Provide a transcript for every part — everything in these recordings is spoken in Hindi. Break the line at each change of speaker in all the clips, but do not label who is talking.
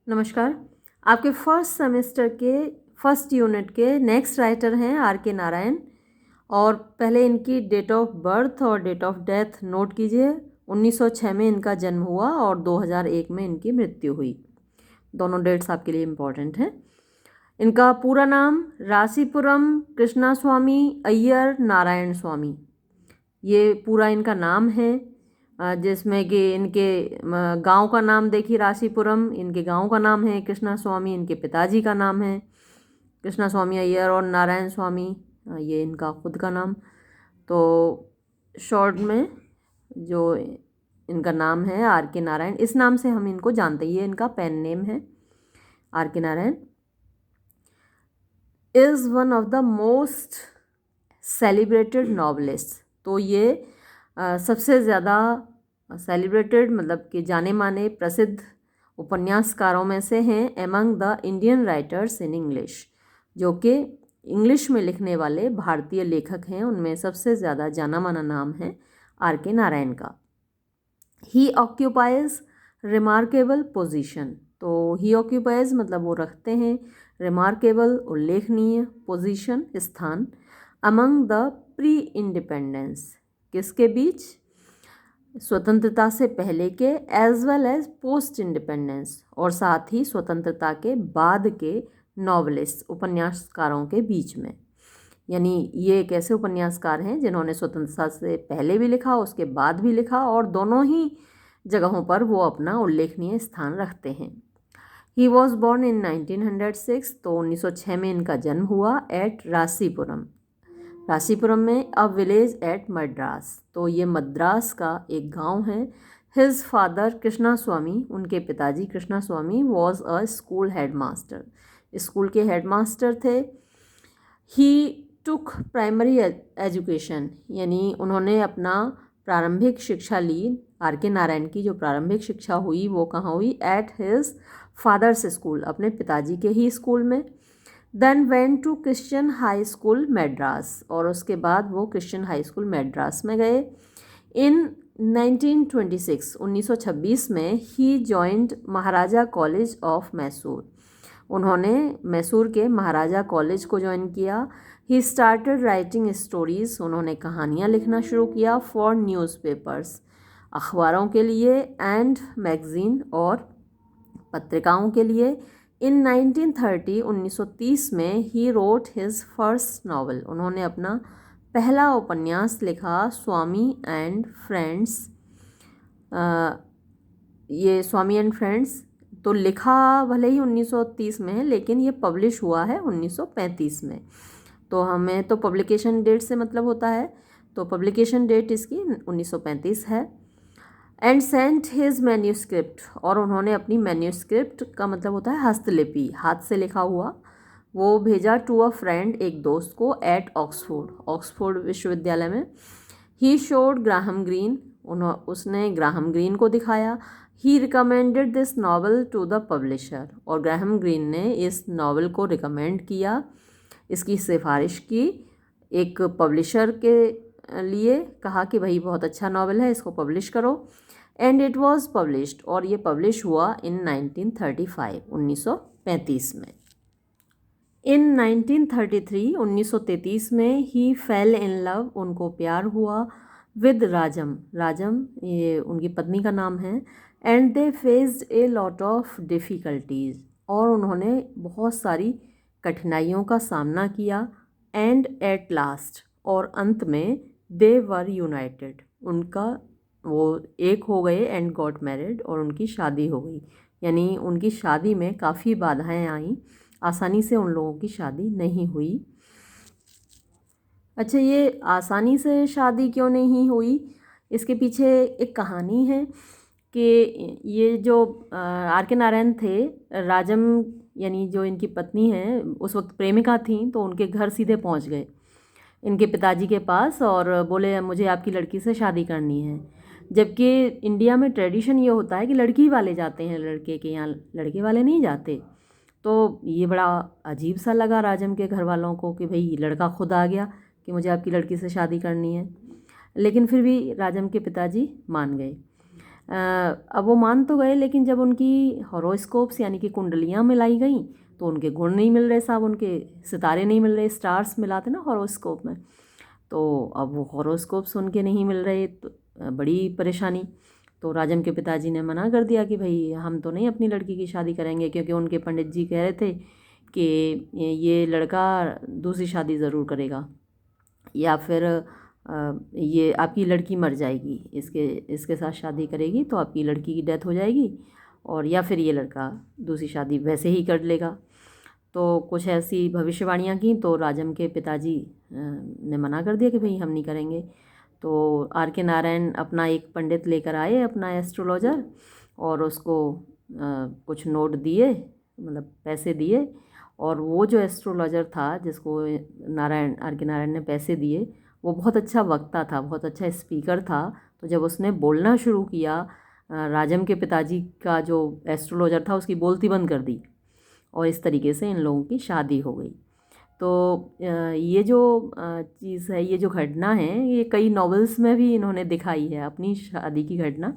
नमस्कार। आपके फर्स्ट सेमेस्टर के फर्स्ट यूनिट के नेक्स्ट राइटर हैं आर के नारायण। और पहले इनकी डेट ऑफ बर्थ और डेट ऑफ डेथ नोट कीजिए। 1906 में इनका जन्म हुआ और 2001 में इनकी मृत्यु हुई। दोनों डेट्स आपके लिए इम्पॉर्टेंट हैं। इनका पूरा नाम रासीपुरम कृष्णास्वामी अय्यर नारायण स्वामी, ये पूरा इनका नाम है। जिसमें कि इनके गांव का नाम देखिए रासीपुरम, इनके गांव का नाम है कृष्णा स्वामी, इनके पिताजी का नाम है कृष्णा स्वामी अय्यर और नारायण स्वामी ये इनका खुद का नाम। तो शॉर्ट में जो इनका नाम है आर के नारायण, इस नाम से हम इनको जानते हैं, ये इनका पेन नेम है। आर के Narayan is one of the most celebrated novelist. तो ये सबसे ज़्यादा सेलिब्रेटेड मतलब कि जाने माने प्रसिद्ध उपन्यासकारों में से हैं among the Indian writers in English, जो कि इंग्लिश में लिखने वाले भारतीय लेखक हैं। उनमें सबसे ज़्यादा जाना माना नाम है आर के नारायण का। ही ऑक्यूपाइज रिमार्केबल पोजीशन। तो ही ऑक्यूपाइज मतलब वो रखते हैं, रिमार्केबल उल्लेखनीय, पोजीशन स्थान, अमंग द प्री इंडिपेंडेंस किसके बीच, स्वतंत्रता से पहले के, as well as post independence और साथ ही स्वतंत्रता के बाद के नॉवलिस्ट उपन्यासकारों के बीच में। यानी ये एक ऐसे उपन्यासकार हैं जिन्होंने स्वतंत्रता से पहले भी लिखा, उसके बाद भी लिखा और दोनों ही जगहों पर वो अपना उल्लेखनीय स्थान रखते हैं। ही वॉज बॉर्न इन 1906, तो 1906 में इनका जन्म हुआ एट रासीपुरम। रासीपुरम में अ विलेज एट मद्रास, तो ये मद्रास का एक गांव है। हिज फादर कृष्णा स्वामी, उनके पिताजी Krishna Swami was a school headmaster, school के हेडमास्टर थे। ही टुक प्राइमरी एजुकेशन, यानी उन्होंने अपना प्रारंभिक शिक्षा ली। आर के नारायण की जो प्रारंभिक शिक्षा हुई वो कहाँ हुई, एट हिज फादर्स स्कूल, अपने पिताजी के ही स्कूल में। Then went to Christian high school Madras, और उसके बाद वो क्रिश्चियन हाई स्कूल मैड्रास में गए। इन 1926 में he joined Maharaja college of Mysore, उन्होंने मैसूर के महाराजा कॉलेज को ज्वाइन किया। ही स्टार्टेड राइटिंग स्टोरीज, उन्होंने कहानियाँ लिखना शुरू किया। फॉर न्यूज़पेपर्स, अखबारों के लिए, एंड मैगज़ीन और पत्रिकाओं के लिए। इन 1930 में he wrote his first novel, उन्होंने अपना पहला उपन्यास लिखा स्वामी एंड फ्रेंड्स। ये स्वामी एंड फ्रेंड्स तो लिखा भले ही 1930 में है, लेकिन ये पब्लिश हुआ है 1935 में। तो हमें तो पब्लिकेशन डेट से मतलब होता है, तो पब्लिकेशन डेट इसकी 1935 है। एंड सेंट हिज मैन्यूस्क्रिप्ट, और उन्होंने अपनी मैन्यूस्क्रिप्ट का मतलब होता है हस्तलिपि, हाथ से लिखा हुआ, वो भेजा टू अ फ्रेंड, एक दोस्त को, एट ऑक्सफोर्ड, ऑक्सफोर्ड विश्वविद्यालय में। ही शोड ग्राहम ग्रीन, उसने ग्राहम ग्रीन को दिखाया। He recommended this novel to the publisher, और ग्राहम ग्रीन ने इस नावल को रिकमेंड किया, इसकी सिफारिश की एक पब्लिशर के लिए, कहा कि भाई बहुत अच्छा नावल है, इसको पब्लिश करो। एंड इट वॉज पब्लिश्ड, और ये पब्लिश हुआ इन 1935, 1935 में। इन 1933 में ही फेल इन लव, उनको प्यार हुआ, विद राजम, राजम ये उनकी पत्नी का नाम है। And they faced a lot of difficulties, और उन्होंने बहुत सारी कठिनाइयों का सामना किया। एंड एट लास्ट, और अंत में, दे वर यूनाइटेड, उनका वो एक हो गए, एंड गॉट मैरिड, और उनकी शादी हो गई। यानी उनकी शादी में काफ़ी बाधाएं आईं, आसानी से उन लोगों की शादी नहीं हुई। अच्छा, ये आसानी से शादी क्यों नहीं हुई, इसके पीछे एक कहानी है कि ये जो आर के नारायण थे, राजम यानी जो इनकी पत्नी हैं, उस वक्त प्रेमिका थी, तो उनके घर सीधे पहुंच गए इनके पिताजी के पास और बोले मुझे आपकी लड़की से शादी करनी है। जबकि इंडिया में ट्रेडिशन ये होता है कि लड़की वाले जाते हैं लड़के के यहाँ, लड़के वाले नहीं जाते। तो ये बड़ा अजीब सा लगा राजम के घर वालों को कि भाई लड़का खुद आ गया कि मुझे आपकी लड़की से शादी करनी है, लेकिन फिर भी राजम के पिताजी मान गए। अब वो मान तो गए, लेकिन जब उनकी हॉरोस्कोप्स यानी कि कुंडलियाँ मिलाई गई तो उनके गुण नहीं मिल रहे साहब, उनके सितारे नहीं मिल रहे, स्टार्स मिलाते ना हॉरोस्कोप में। तो अब वो हॉरोस्कोप्स उनके नहीं मिल रहे, तो बड़ी परेशानी। तो राजम के पिताजी ने मना कर दिया कि भाई हम तो नहीं अपनी लड़की की शादी करेंगे, क्योंकि उनके पंडित जी कह रहे थे कि ये लड़का दूसरी शादी ज़रूर करेगा, या फिर ये आपकी लड़की मर जाएगी, इसके साथ शादी करेगी तो आपकी लड़की की डेथ हो जाएगी, और या फिर ये लड़का दूसरी शादी वैसे ही कर लेगा। तो कुछ ऐसी भविष्यवाणियाँ की, तो राजम के पिताजी ने मना कर दिया कि भाई हम नहीं करेंगे। तो आर के नारायण अपना एक पंडित लेकर आए, अपना एस्ट्रोलॉजर, और उसको कुछ नोट दिए, मतलब पैसे दिए। और वो जो एस्ट्रोलॉजर था जिसको आर के नारायण ने पैसे दिए, वो बहुत अच्छा वक्ता था, बहुत अच्छा स्पीकर था। तो जब उसने बोलना शुरू किया, राजम के पिताजी का जो एस्ट्रोलॉजर था उसकी बोलती बंद कर दी, और इस तरीके से इन लोगों की शादी हो गई। तो ये जो चीज़ है, ये जो घटना है, ये कई नॉवेल्स में भी इन्होंने दिखाई है, अपनी शादी की घटना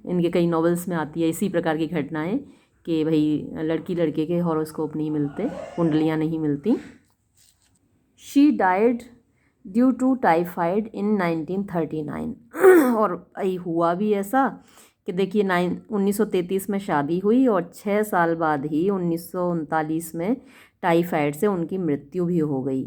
इनके कई नॉवेल्स में आती है, इसी प्रकार की घटनाएं कि भाई लड़की लड़के के हॉरोस्कोप नहीं मिलते, कुंडलियाँ नहीं मिलती। She died due to typhoid in 1939 और हुआ भी ऐसा कि देखिए 1933 में शादी हुई और 6 साल बाद ही 1939 में टाइफाइड से उनकी मृत्यु भी हो गई।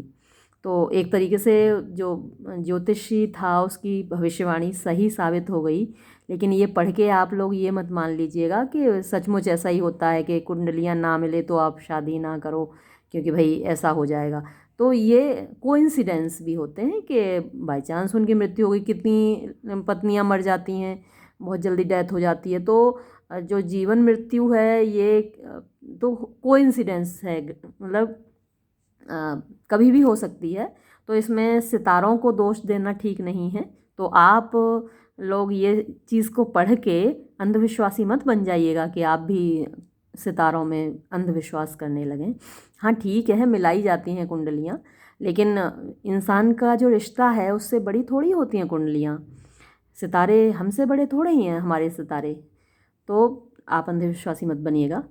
तो एक तरीके से जो ज्योतिषी था उसकी भविष्यवाणी सही साबित हो गई। लेकिन ये पढ़ के आप लोग ये मत मान लीजिएगा कि सचमुच ऐसा ही होता है कि कुंडलियाँ ना मिले तो आप शादी ना करो, क्योंकि भाई ऐसा हो जाएगा। तो ये कोइंसिडेंस भी होते हैं कि बाई चांस उनकी मृत्यु हो गई। कितनी पत्नियां मर जाती हैं, बहुत जल्दी डेथ हो जाती है। तो जो जीवन मृत्यु है ये तो कोइंसिडेंस है, मतलब कभी भी हो सकती है। तो इसमें सितारों को दोष देना ठीक नहीं है। तो आप लोग ये चीज़ को पढ़ के अंधविश्वासी मत बन जाइएगा कि आप भी सितारों में अंधविश्वास करने लगें। हाँ ठीक है, मिलाई जाती हैं कुंडलियाँ, लेकिन इंसान का जो रिश्ता है उससे बड़ी थोड़ी होती हैं कुंडलियाँ। सितारे हमसे बड़े थोड़े ही हैं हमारे सितारे। तो आप अंधविश्वासी मत बनिएगा।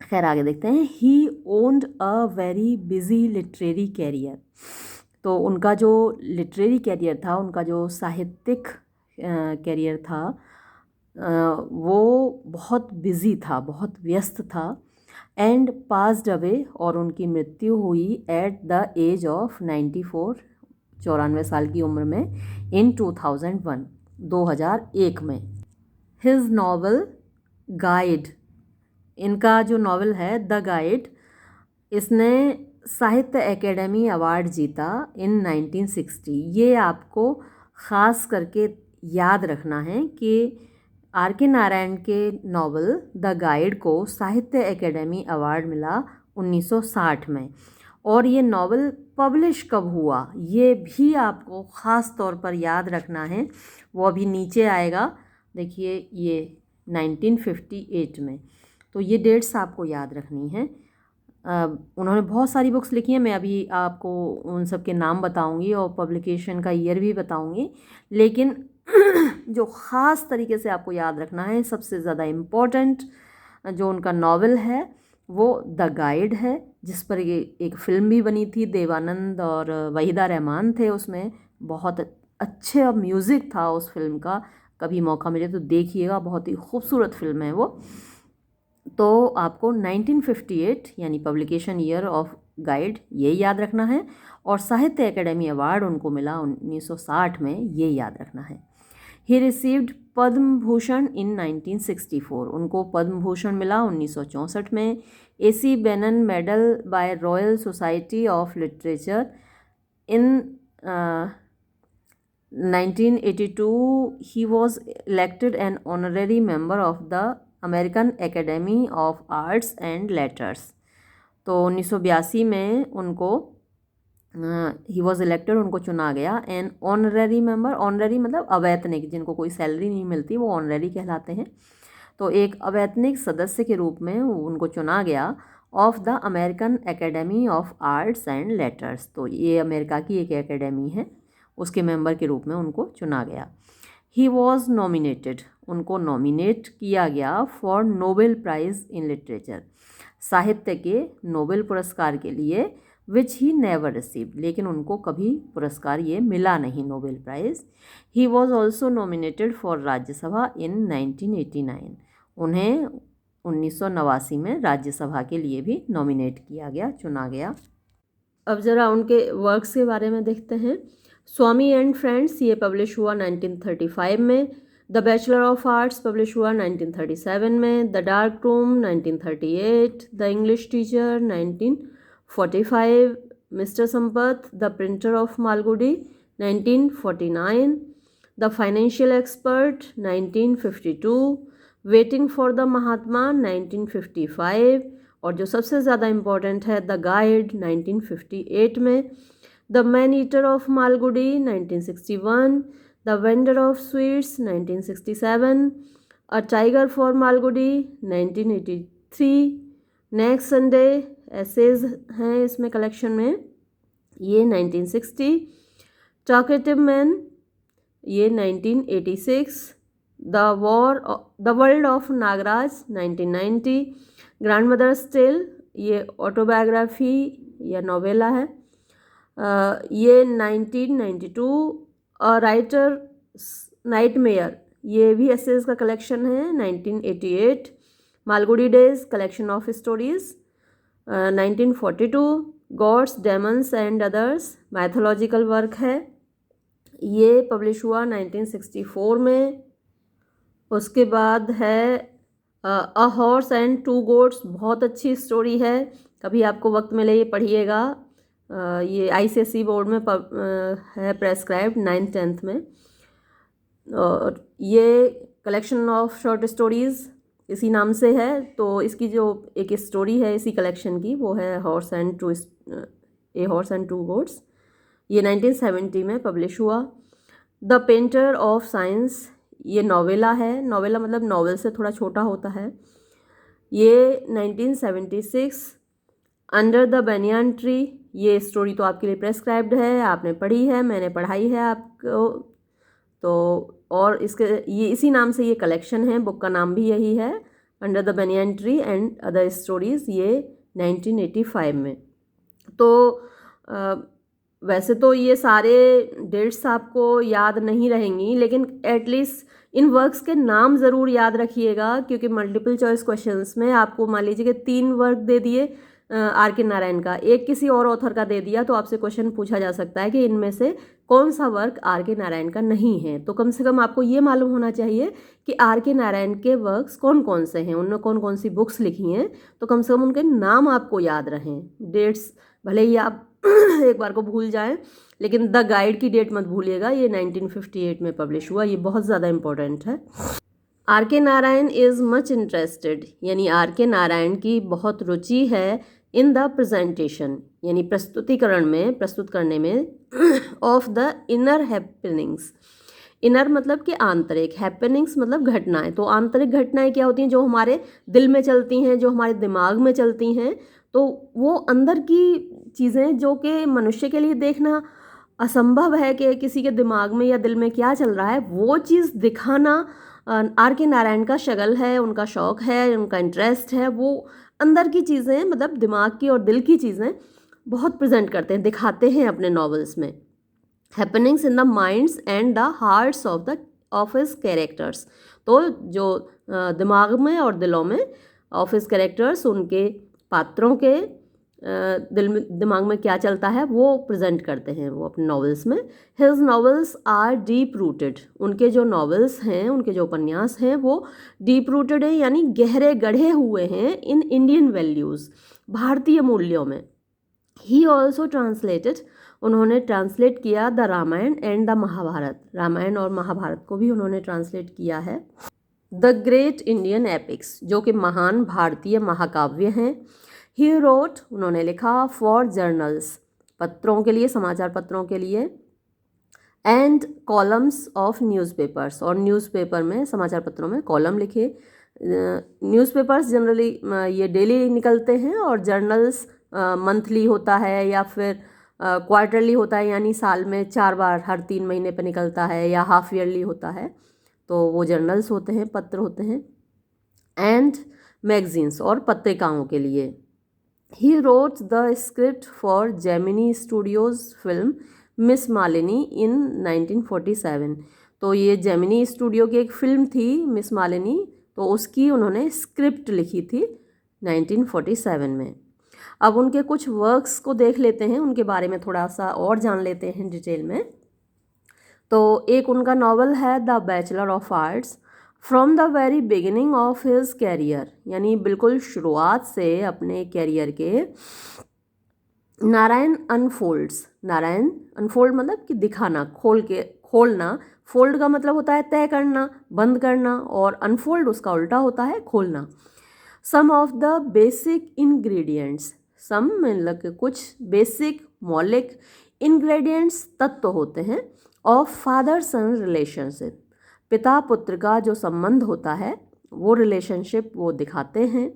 खैर आगे देखते हैं। He owned a very busy literary career. तो उनका जो लिटरेरी कैरियर था, उनका जो साहित्यिक कैरियर था, वो बहुत बिजी था, बहुत व्यस्त था। एंड पास्ड अवे, और उनकी मृत्यु हुई एट द एज ऑफ 94, 94 साल की उम्र में, इन 2001, 2001 में। हिज नॉवल गाइड, इनका जो नॉवल है द गाइड, इसने साहित्य एकेडमी अवार्ड जीता इन 1960। ये आपको ख़ास करके याद रखना है कि आर के नारायण के नॉवल द गाइड को साहित्य एकेडमी अवार्ड मिला 1960 में। और ये नॉवल पब्लिश कब हुआ ये भी आपको ख़ास तौर पर याद रखना है, वो अभी नीचे आएगा। देखिए ये 1958 में। तो ये डेट्स आपको याद रखनी है। उन्होंने बहुत सारी बुक्स लिखी हैं, मैं अभी आपको उन सब के नाम बताऊंगी और पब्लिकेशन का ईयर भी बताऊंगी। लेकिन जो ख़ास तरीके से आपको याद रखना है, सबसे ज़्यादा इम्पोर्टेंट जो उनका नावल है वो द गाइड है, जिस पर ये एक फ़िल्म भी बनी थी। देवानंद और वहीदा रहमान थे उसमें। बहुत अच्छे म्यूज़िक था उस फिल्म का, कभी मौका मिले तो देखिएगा, बहुत ही खूबसूरत फिल्म है वो। तो आपको 1958 यानी पब्लिकेशन ईयर ऑफ गाइड ये याद रखना है, और साहित्य एकेडमी अवार्ड उनको मिला 1960 में, ये याद रखना है। ही रिसीव्ड पद्म भूषण इन 1964, उनको पद्म भूषण मिला 1964 में। AC Benson medal by Royal Society of Literature in 1982। He was elected an honorary member of the American Academy of Arts and Letters. तो 1982 में उनको ही वॉज इलेक्टेड, उनको चुना गया। एन ऑनररी मेंबर, ऑनररी मतलब अवैतनिक, जिनको कोई सैलरी नहीं मिलती वो ऑनररी कहलाते हैं। तो एक अवैतनिक सदस्य के रूप में उनको चुना गया of the American Academy of Arts and Letters. तो ये अमेरिका की एक एकेडमी है, उसके मेंबर के रूप में उनको चुना गया। ही वॉज नॉमिनेटेड, उनको नॉमिनेट किया गया for Nobel prize in literature, साहित्य के नोबेल पुरस्कार के लिए, विच ही नेवर रिसीव्ड, लेकिन उनको कभी पुरस्कार ये मिला नहीं, Nobel Prize. He was also nominated for Rajya Sabha in 1989, उन्हें 1989 में राज्यसभा के लिए भी नॉमिनेट किया गया, चुना गया। अब ज़रा उनके वर्क्स के बारे में देखते हैं। स्वामी एंड फ्रेंड्स ये पब्लिश हुआ 1935 में। The bachelor of arts publish हुआ 1937 में। The dark room 1938। The English teacher 1945। Mister Sampath the printer of Malgudi 1949। The financial expert 1952। Waiting for the Mahatma 1955, और जो सबसे ज़्यादा इम्पॉर्टेंट है द गाइड 1958 में। The man eater of Malgudi 1961। The vendor of sweets 1967। A tiger for Malgudi 1983। Next Sunday essays हैं इसमें कलेक्शन में, ये 1960। टॉकेटिव मैन ये 1986। The world of Nagaraj 1990। Grandmother's tale ये ऑटोबायोग्राफी या नोवेला है, ये 1992। राइटर नाइटमेयर ये भी एसेज का कलेक्शन है 1988। Malgudi days collection of stories 1942। Gods demons and others mythological work है, ये पब्लिश हुआ 1964 में। उसके बाद है a horse and two goats, बहुत अच्छी स्टोरी है, कभी आपको वक्त मिले ये पढ़िएगा। ये ICSE बोर्ड में है प्रेस्क्राइब्ड 9th-10th में। और ये कलेक्शन ऑफ शॉर्ट स्टोरीज़ इसी नाम से है, तो इसकी जो एक स्टोरी है इसी कलेक्शन की वो है हॉर्स एंड टू गोट्स, ये 1970 में पब्लिश हुआ। द पेंटर ऑफ साइंस ये नोवेला है, नोवेला मतलब नॉवेल से थोड़ा छोटा होता है, ये 1976। अंडर द बनियान ट्री ये स्टोरी तो आपके लिए प्रेस्क्राइब्ड है, आपने पढ़ी है, मैंने पढ़ाई है आपको तो, और इसके ये इसी नाम से ये कलेक्शन है, बुक का नाम भी यही है, under the banyan tree and other stories, ये 1985 में। तो वैसे तो ये सारे डेट्स आपको याद नहीं रहेंगी, लेकिन एटलीस्ट इन वर्क्स के नाम ज़रूर याद रखिएगा, क्योंकि मल्टीपल चॉइस क्वेश्चंस में आपको मान लीजिए कि 3 वर्क दे दिए R.K. नारायण का, एक किसी और ऑथर का दे दिया, तो आपसे क्वेश्चन पूछा जा सकता है कि इनमें से कौन सा वर्क R.K. नारायण का नहीं है। तो कम से कम आपको ये मालूम होना चाहिए कि R.K. नारायण के वर्क्स कौन कौन से हैं, उन्होंने कौन कौन सी बुक्स लिखी हैं, तो कम से कम उनके नाम आपको याद रहें। डेट्स भले ही आप एक बार को भूल जाएं, लेकिन द गाइड की डेट मत भूलिएगा, ये 1958 में पब्लिश हुआ, ये बहुत ज़्यादा इम्पोर्टेंट है। R.K. Narayan is much interested, यानी R.K. नारायण की बहुत रुचि है इन द प्रेजेंटेशन, यानी प्रस्तुतिकरण में, प्रस्तुत करने में, of the inner happenings. Inner मतलब कि आंतरिक, हैपनिंग्स मतलब घटनाएं। तो आंतरिक घटनाएं क्या होती हैं, जो हमारे दिल में चलती हैं, जो हमारे दिमाग में चलती हैं, तो वो अंदर की चीज़ें जो कि मनुष्य के लिए देखना असंभव है कि किसी के दिमाग में या दिल में क्या चल रहा है, वो चीज़ दिखाना R.K. नारायण का शगल है, उनका शौक़ है, उनका इंटरेस्ट है। वो अंदर की चीज़ें मतलब दिमाग की और दिल की चीज़ें बहुत प्रेजेंट करते हैं, दिखाते हैं अपने नॉवेल्स में। Happenings in the minds and the hearts of his characters, तो जो दिमाग में और दिलों में ऑफ हिज कैरेक्टर्स, उनके पात्रों के दिमाग में क्या चलता है वो प्रेजेंट करते हैं वो अपने नॉवेल्स में। His novels are deep rooted, उनके जो नॉवेल्स हैं, उनके जो उपन्यास हैं वो डीप रूटेड हैं, यानी गहरे गढ़े हुए हैं इन इंडियन वैल्यूज़, भारतीय मूल्यों में। ही ऑल्सो ट्रांसलेटेड, उन्होंने ट्रांसलेट किया the Ramayana and the Mahabharata, Ramayana और महाभारत को भी उन्होंने ट्रांसलेट किया है। द ग्रेट इंडियन एपिक्स, जो कि महान भारतीय महाकाव्य हैं। ही रोट, उन्होंने लिखा फॉर जर्नल्स, पत्रों के लिए, समाचार पत्रों के लिए, एंड कॉलम्स ऑफ न्यूज़पेपर्स, और न्यूज़पेपर में, समाचार पत्रों में कॉलम लिखे। न्यूज़पेपर्स जनरली ये डेली निकलते हैं और जर्नल्स मंथली होता है या फिर क्वार्टरली होता है, यानी साल में 4 बार हर 3 महीने पे निकलता है, या हाफ ईयरली होता है, तो वो जर्नल्स होते हैं, पत्र होते हैं। एंड मैगजीन्स और पत्रिकाओं के लिए। He wrote the script for Gemini Studios film miss Malini in 1947। तो ये जेमिनी स्टूडियो की एक फिल्म थी मिस मालिनी, तो उसकी उन्होंने स्क्रिप्ट लिखी थी 1947 में। अब उनके कुछ वर्क्स को देख लेते हैं, उनके बारे में थोड़ा सा और जान लेते हैं डिटेल में। तो एक उनका नावल है the bachelor of arts. From the very beginning of his career, यानी बिल्कुल शुरुआत से अपने कैरियर के, नारायण अनफोल्ड्स। नारायण अनफोल्ड मतलब कि दिखाना, खोलना। फोल्ड का मतलब होता है तय करना, बंद करना, और अनफोल्ड उसका उल्टा होता है खोलना। सम ऑफ द बेसिक इंग्रेडिएंट्स, सम मतलब कि कुछ बेसिक मौलिक इंग्रेडिएंट्स तत्व होते हैं, ऑफ फादर सन रिलेशनशिप, पिता पुत्र का जो संबंध होता है वो रिलेशनशिप वो दिखाते हैं।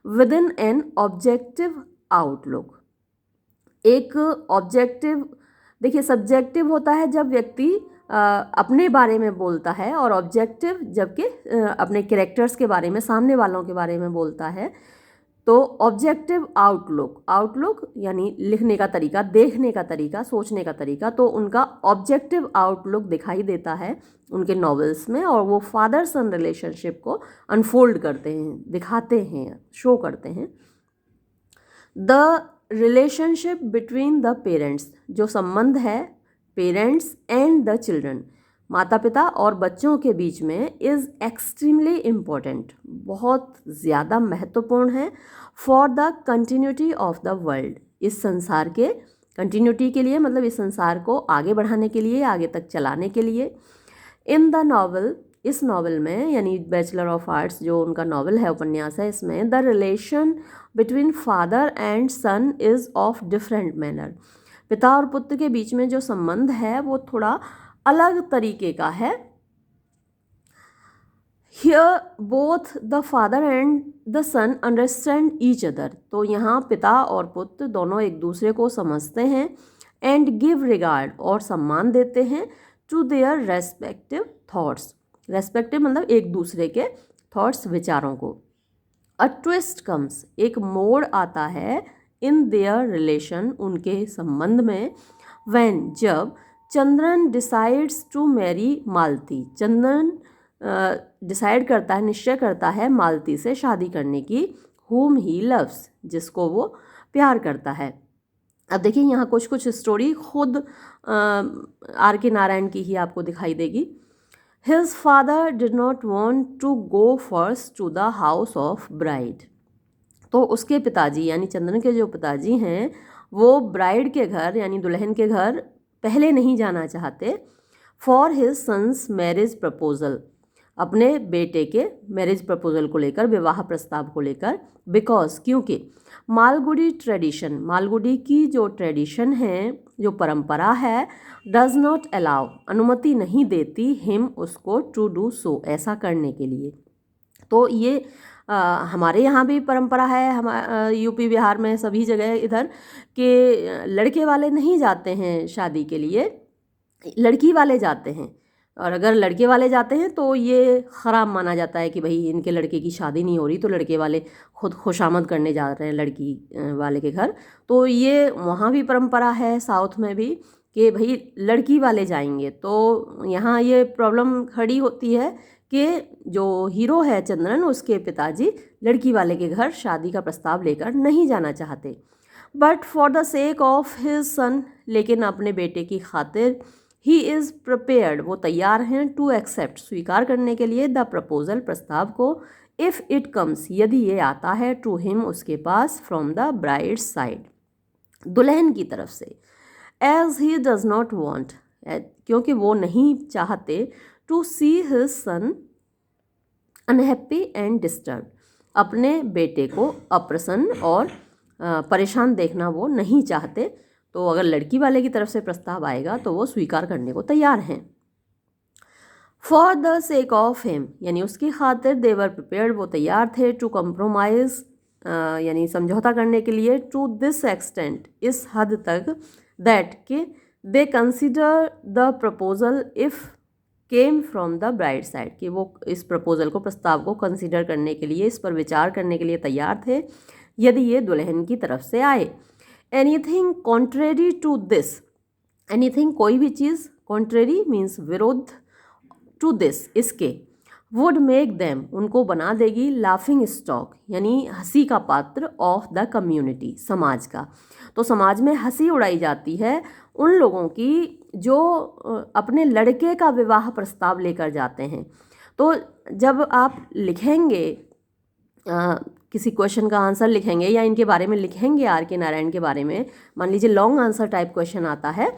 With in an objective outlook, एक ऑब्जेक्टिव, देखिए सब्जेक्टिव होता है जब व्यक्ति अपने बारे में बोलता है, और ऑब्जेक्टिव जबकि अपने कैरेक्टर्स के बारे में, सामने वालों के बारे में बोलता है। तो ऑब्जेक्टिव आउटलुक, आउटलुक यानी लिखने का तरीका, देखने का तरीका, सोचने का तरीका, तो उनका ऑब्जेक्टिव आउटलुक दिखाई देता है उनके नॉवेल्स में, और वो फादर सन रिलेशनशिप को अनफोल्ड करते हैं, दिखाते हैं, शो करते हैं। The relationship between the parents, जो संबंध है पेरेंट्स एंड द चिल्ड्रन, माता पिता और बच्चों के बीच में, इज़ एक्सट्रीमली इम्पोर्टेंट, बहुत ज़्यादा महत्वपूर्ण है। For the continuity of the world, इस संसार के कंटिन्यूटी के लिए, मतलब इस संसार को आगे बढ़ाने के लिए, आगे तक चलाने के लिए। इन द नावल, इस नावल में, यानी बैचलर ऑफ आर्ट्स जो उनका नावल है, उपन्यास है, इसमें the relation between father and son is of different manner, पिता और पुत्र के बीच में जो संबंध है वो थोड़ा अलग तरीके का है। Here both the father and the son understand each other, तो यहाँ पिता और पुत्र दोनों एक दूसरे को समझते हैं। एंड गिव रिगार्ड, और सम्मान देते हैं, to their respective thoughts, respective मतलब एक दूसरे के थॉट्स, विचारों को। अ ट्विस्ट कम्स, एक मोड़ आता है, इन देयर रिलेशन, उनके संबंध में। व्हेन, जब Chandran decides to marry Malathi, Chandran decide करता है, निश्चय करता है मालती से शादी करने की। whom ही लव्स, जिसको वो प्यार करता है। अब देखिए यहाँ कुछ कुछ स्टोरी खुद आर के नारायण की ही आपको दिखाई देगी। His father did not want to go first to the house of bride, तो उसके पिताजी यानी चंद्रन के जो पिताजी हैं वो ब्राइड के घर यानी दुल्हन के घर पहले नहीं जाना चाहते। For his son's marriage proposal, अपने बेटे के मैरिज प्रपोजल को लेकर, विवाह प्रस्ताव को लेकर। बिकॉज, क्योंकि मालगुडी ट्रेडिशन, मालगुडी की जो ट्रेडिशन है, जो परंपरा है, डज नॉट अलाउ, अनुमति नहीं देती, हिम उसको, टू डू सो, ऐसा करने के लिए। तो ये हमारे यहाँ भी परंपरा है, हम यूपी बिहार में सभी जगह इधर के लड़के वाले नहीं जाते हैं शादी के लिए, लड़की वाले जाते हैं। और अगर लड़के वाले जाते हैं तो ये ख़राब माना जाता है कि भाई इनके लड़के की शादी नहीं हो रही, तो लड़के वाले खुद खुशामद करने जा रहे हैं लड़की वाले के घर। तो ये वहाँ भी परंपरा है, साउथ में भी, कि भाई लड़की वाले जाएंगे। तो यहाँ ये प्रॉब्लम खड़ी होती है कि जो हीरो है चंद्रन, उसके पिताजी लड़की वाले के घर शादी का प्रस्ताव लेकर नहीं जाना चाहते। But for the sake of his son, लेकिन अपने बेटे की खातिर, ही इज़ प्रिपेयर्ड, वो तैयार हैं, टू एक्सेप्ट, स्वीकार करने के लिए, द प्रपोजल, प्रस्ताव को, इफ़ इट कम्स, यदि ये आता है, टू हिम, उसके पास, फ्रॉम द ब्राइड साइड, दुल्हन की तरफ से। As he does not want, क्योंकि वो नहीं चाहते, to see his son unhappy and disturb, अपने बेटे को अप्रसन्न और परेशान देखना वो नहीं चाहते। तो अगर लड़की वाले की तरफ से प्रस्ताव आएगा तो वो स्वीकार करने को तैयार हैं। For the sake of him, यानी उसकी खातिर, देवर प्रिपेयर्ड, वो तैयार थे, टू कम्प्रोमाइज़, यानी समझौता करने के लिए, टू दिस एक्सटेंट, इस हद तक, दैट के they consider the proposal if came from the bride side, कि वो इस प्रपोजल को, प्रस्ताव को कंसिडर करने के लिए, इस पर विचार करने के लिए तैयार थे यदि ये दुल्हन की तरफ से आए। Anything contrary to this, anything कोई भी चीज़, कॉन्ट्रेरी मीन्स विरोध, टू दिस इसके, वुड मेक देम उनको बना देगी, लाफिंग स्टॉक यानी हंसी का पात्र, ऑफ द कम्युनिटी समाज का। तो समाज में हंसी उड़ाई जाती है उन लोगों की जो अपने लड़के का विवाह प्रस्ताव लेकर जाते हैं। तो जब आप लिखेंगे किसी क्वेश्चन का आंसर लिखेंगे या इनके बारे में लिखेंगे, आर के नारायण के बारे में, मान लीजिए लॉन्ग आंसर टाइप क्वेश्चन आता है,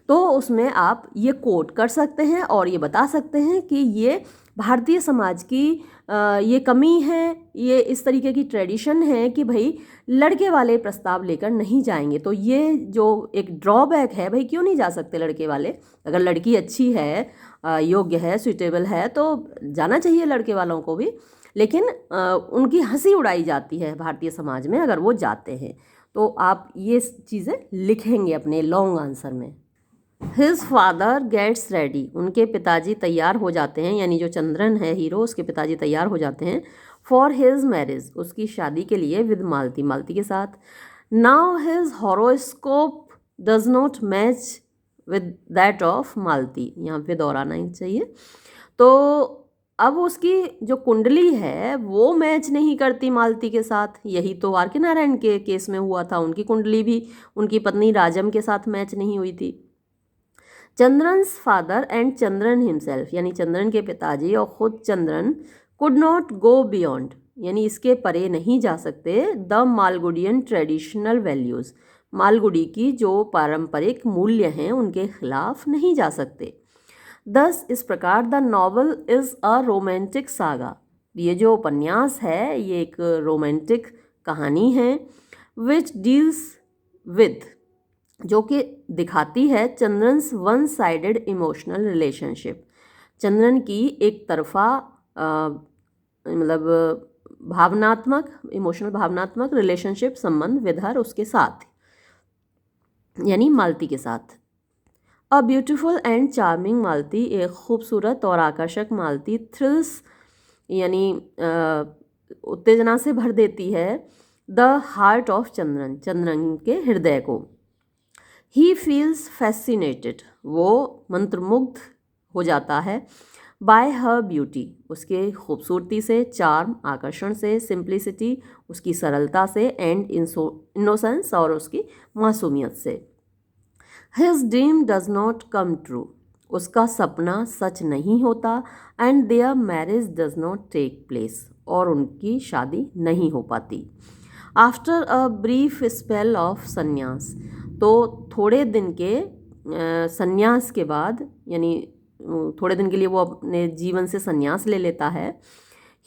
तो उसमें आप ये कोट कर सकते हैं और ये बता सकते हैं कि ये भारतीय समाज की ये कमी है, ये इस तरीके की ट्रेडिशन है कि भाई लड़के वाले प्रस्ताव लेकर नहीं जाएंगे। तो ये जो एक ड्रॉबैक है, भाई क्यों नहीं जा सकते लड़के वाले, अगर लड़की अच्छी है, योग्य है, सुइटेबल है, तो जाना चाहिए लड़के वालों को भी, लेकिन उनकी हंसी उड़ाई जाती है भारतीय समाज में अगर वो जाते हैं। तो आप ये चीज़ें लिखेंगे अपने लॉन्ग आंसर में। हिज फादर गेट्स रेडी, उनके पिताजी तैयार हो जाते हैं, यानी जो चंद्रन है हीरो, उसके पिताजी तैयार हो जाते हैं फॉर हिज मैरिज, उसकी शादी के लिए, विद मालती, मालती के साथ। Now his horoscope does not match with that of Malati, यहाँ पे दोहराना ही चाहिए। तो अब उसकी जो कुंडली है वो मैच नहीं करती मालती के साथ। यही तो आर के नारायण के केस में हुआ था, उनकी कुंडली भी उनकी पत्नी राजम के साथ मैच नहीं हुई थी। चंद्रन्स फादर एंड चंद्रन हिमसेल्फ, यानी चंद्रन के पिताजी और खुद Chandran, could not go beyond, यानी इसके परे नहीं जा सकते, द मालगुडियन ट्रेडिशनल वैल्यूज़, मालगुडी की जो पारंपरिक मूल्य हैं उनके खिलाफ नहीं जा सकते। दस इस प्रकार the novel is a romantic saga, ये जो उपन्यास है ये एक रोमांटिक कहानी है, विच डील्स विद, जो कि दिखाती है Chandran's one sided emotional relationship, Chandran की एक तरफा मतलब भावनात्मक, इमोशनल भावनात्मक रिलेशनशिप, संबंध विद हर, उसके साथ, यानी मालती के साथ। अ ब्यूटिफुल एंड चार्मिंग मालती, एक खूबसूरत और आकर्षक मालती, थ्रिल्स यानी उत्तेजना से भर देती है, the heart of Chandran, Chandran के हृदय को। ही फील्स फैसिनेटेड, वो मंत्रमुग्ध हो जाता है, बाय हर ब्यूटी, उसके खूबसूरती से, चार्म आकर्षण से, सिंप्लिसिटी उसकी सरलता से, एंड इनोसेंस और उसकी मासूमियत से। His dream does not come true, उसका सपना सच नहीं होता, and their marriage does not take place, और उनकी शादी नहीं हो पाती। After a brief spell of sannyas, तो थोड़े दिन के संन्यास के बाद, यानी थोड़े दिन के लिए वो अपने जीवन से संन्यास ले लेता है।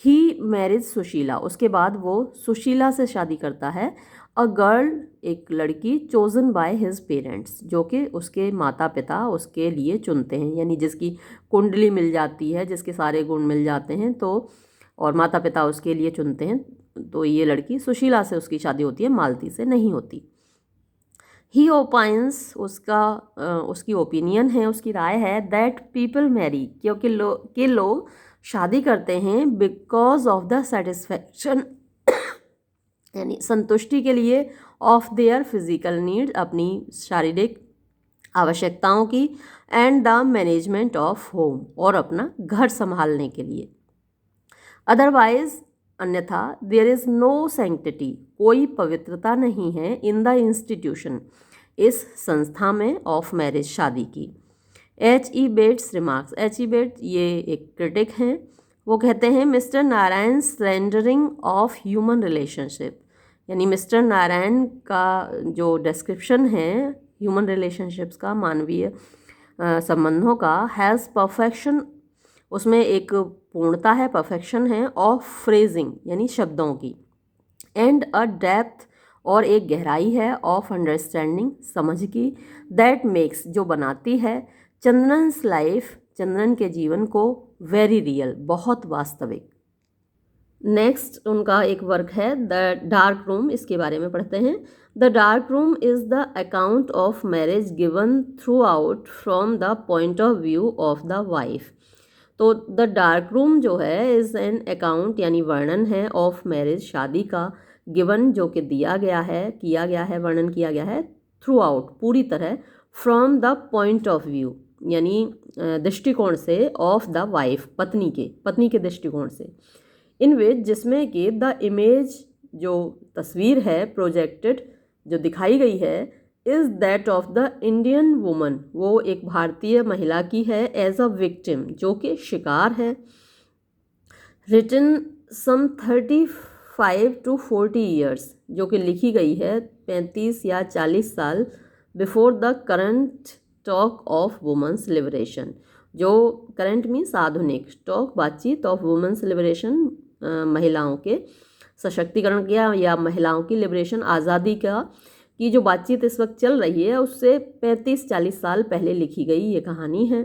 ही मैरिज सुशीला, उसके बाद वो सुशीला से शादी करता है। अ गर्ल, एक लड़की, चोजन बाय हिज पेरेंट्स, जो कि उसके माता पिता उसके लिए चुनते हैं, यानी जिसकी कुंडली मिल जाती है, जिसके सारे गुण मिल जाते हैं, तो और माता पिता उसके लिए चुनते हैं, तो ये लड़की सुशीला से उसकी शादी होती है, मालती से नहीं होती। ही ओपाइंस, उसकी ओपिनियन है, उसकी राय है, दैट पीपल मैरी, क्योंकि लोग शादी करते हैं, बिकॉज ऑफ द सेटिस्फैक्शन यानी संतुष्टि के लिए, ऑफ देयर फिजिकल नीड, अपनी शारीरिक आवश्यकताओं की, and the management of home, और अपना घर संभालने के लिए। अदरवाइज, अन्यथा, देयर इज़ नो सैंक्टिटी, कोई पवित्रता नहीं है, इन द इंस्टीट्यूशन, इस संस्था में, ऑफ मैरिज, शादी की। H.E. Bets remarks, H.E. Bets ये एक क्रिटिक हैं, वो कहते हैं mister Narayan rendering of human relationship, यानी मिस्टर नारायण का जो डिस्क्रिप्शन है ह्यूमन रिलेशनशिप्स का, मानवीय संबंधों का, हैज़ परफेक्शन, उसमें एक पूर्णता है, परफेक्शन है, ऑफ फ्रेजिंग यानी शब्दों की, एंड अ डेप्थ, और एक गहराई है, ऑफ अंडरस्टैंडिंग समझ की, दैट मेक्स, जो बनाती है, चंद्रन्स लाइफ, चंद्रन के जीवन को, वेरी रियल, बहुत वास्तविक। नेक्स्ट उनका एक वर्क है द डार्क रूम, इसके बारे में पढ़ते हैं। The dark room is the account of marriage given through out from the point of view of the wife. तो द डार्क रूम जो है इज़ एन अकाउंट यानी वर्णन है ऑफ मैरिज, शादी का, गिवन जो कि दिया गया है, किया गया है, वर्णन किया गया है, थ्रू आउट पूरी तरह, from the point of view यानी दृष्टिकोण से, ऑफ द वाइफ पत्नी के दृष्टिकोण से, इन विच जिसमें कि द इमेज जो तस्वीर है प्रोजेक्टेड जो दिखाई गई है is that of the Indian woman, वो एक भारतीय महिला की है, एज अ विक्टिम जो कि शिकार है, रिटन सम 35 to 40 ईयर्स जो कि लिखी गई है 35 या 40 साल before the current talk of women's liberation, जो करंट मीन्स आधुनिक, टॉक बातचीत, ऑफ वुमेंस लिबरेशन महिलाओं के सशक्तिकरण किया या महिलाओं की लिबरेशन आज़ादी का की जो बातचीत इस वक्त चल रही है उससे 35-40 साल पहले लिखी गई ये कहानी है।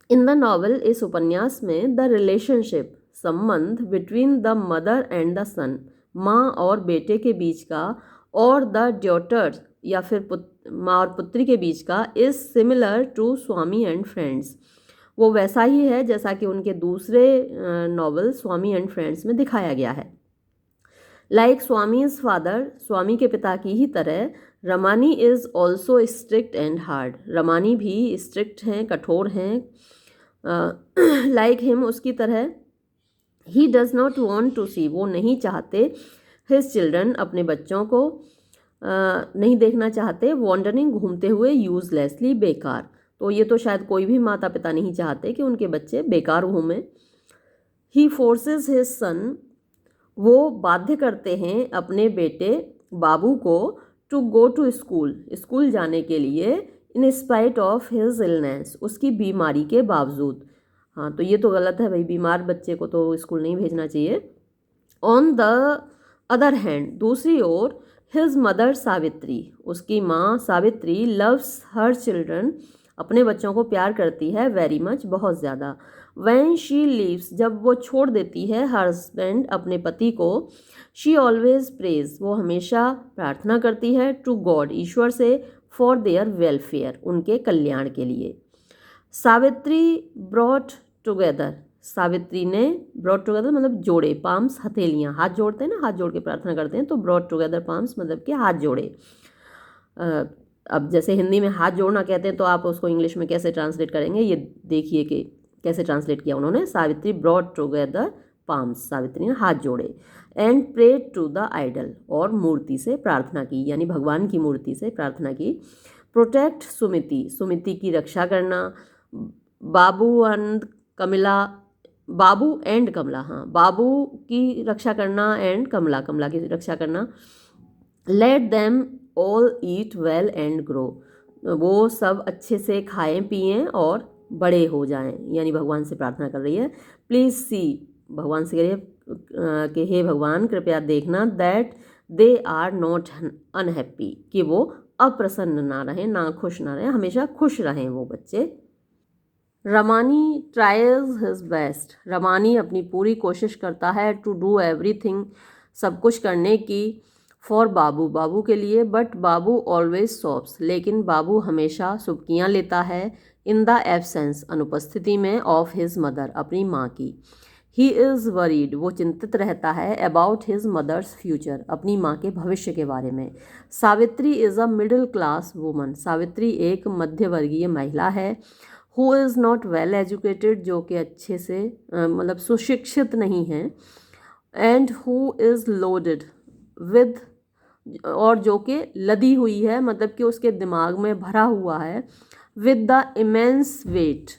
इन द नॉवल, इस उपन्यास में, द रिलेशनशिप संबंध between the mother and the son, माँ और बेटे के बीच का, और द डॉटर या फिर माँ और पुत्री के बीच का, is similar to Swami and friends, वो वैसा ही है जैसा कि उनके दूसरे नॉवल स्वामी एंड फ्रेंड्स में दिखाया गया है। लाइक स्वामीज फादर, स्वामी के पिता की ही तरह, Ramani is also strict and hard, Ramani भी स्ट्रिक्ट हैं, कठोर हैं, लाइक हिम उसकी तरह। He does not want to see, वो नहीं चाहते, हिज चिल्ड्रन अपने बच्चों को नहीं देखना चाहते, वॉन्डरिंग घूमते हुए, यूजलेसली बेकार, तो ये तो शायद कोई भी माता पिता नहीं चाहते कि उनके बच्चे बेकार घूमें। ही फोर्सेस हिज सन, वो बाध्य करते हैं अपने बेटे बाबू को, टू गो टू स्कूल जाने के लिए, in spite of his illness, उसकी बीमारी के बावजूद। हाँ तो ये तो गलत है भाई, बीमार बच्चे को तो स्कूल नहीं भेजना चाहिए। ऑन द अदर हैंड, दूसरी ओर, हिज मदर सावित्री, उसकी माँ सावित्री, लव्स हर चिल्ड्रन, अपने बच्चों को प्यार करती है, वेरी मच, बहुत ज़्यादा। व्हेन शी लीव्स, जब वो छोड़ देती है, हर हस्बैंड, अपने पति को, शी ऑलवेज प्रेज, वो हमेशा प्रार्थना करती है, टू गॉड, ईश्वर से, फॉर देयर वेलफेयर, उनके कल्याण के लिए। सावित्री ब्रॉट टुगेदर, सावित्री ने, ब्रॉट टुगेदर मतलब जोड़े, पाम्स हथेलियाँ, हाथ जोड़ते हैं ना, हाथ जोड़ के प्रार्थना करते हैं, तो ब्रॉट टुगेदर पाम्स मतलब कि हाथ जोड़े। अब जैसे हिंदी में हाथ जोड़ना कहते हैं तो आप उसको इंग्लिश में कैसे ट्रांसलेट करेंगे, ये देखिए कि कैसे ट्रांसलेट किया उन्होंने। Savitri brought together palms, Savitri ने हाथ जोड़े, and prayed to the idol, और मूर्ति से प्रार्थना की, यानी भगवान की मूर्ति से प्रार्थना की। प्रोटेक्ट सुमिति, सुमिति की रक्षा करना, बाबू एंड कमला, बाबू एंड कमला, हाँ बाबू की रक्षा करना, एंड कमला, कमला की रक्षा करना। Let them all eat well and grow, वो सब अच्छे से खाएं पिएं और बड़े हो जाएं, यानी भगवान से प्रार्थना कर रही है। प्लीज़ सी, भगवान से कह रही है कि हे भगवान कृपया देखना, that they are not unhappy, कि वो अप्रसन्न ना रहें, ना खुश ना रहें, हमेशा खुश रहें वो बच्चे। Ramani tries his best, Ramani अपनी पूरी कोशिश करता है, टू डू एवरीथिंग, सब कुछ करने की, फॉर बाबू, बाबू के लिए, बट बाबू ऑलवेज सॉप्स, लेकिन बाबू हमेशा सुबकियाँ लेता है, इन द एब्सेंस, अनुपस्थिति में, ऑफ हिज मदर, अपनी माँ की। ही इज़ वरीड, वो चिंतित रहता है, अबाउट हिज मदर्स फ्यूचर, अपनी माँ के भविष्य के बारे में। Savitri is a middle class woman, Savitri एक मध्यवर्गीय महिला है। Who is not well educated, जो कि अच्छे से मतलब सुशिक्षित नहीं है। And who is loaded with, और जो कि लदी हुई है, मतलब कि उसके दिमाग में भरा हुआ है, विद द इमेंस वेट,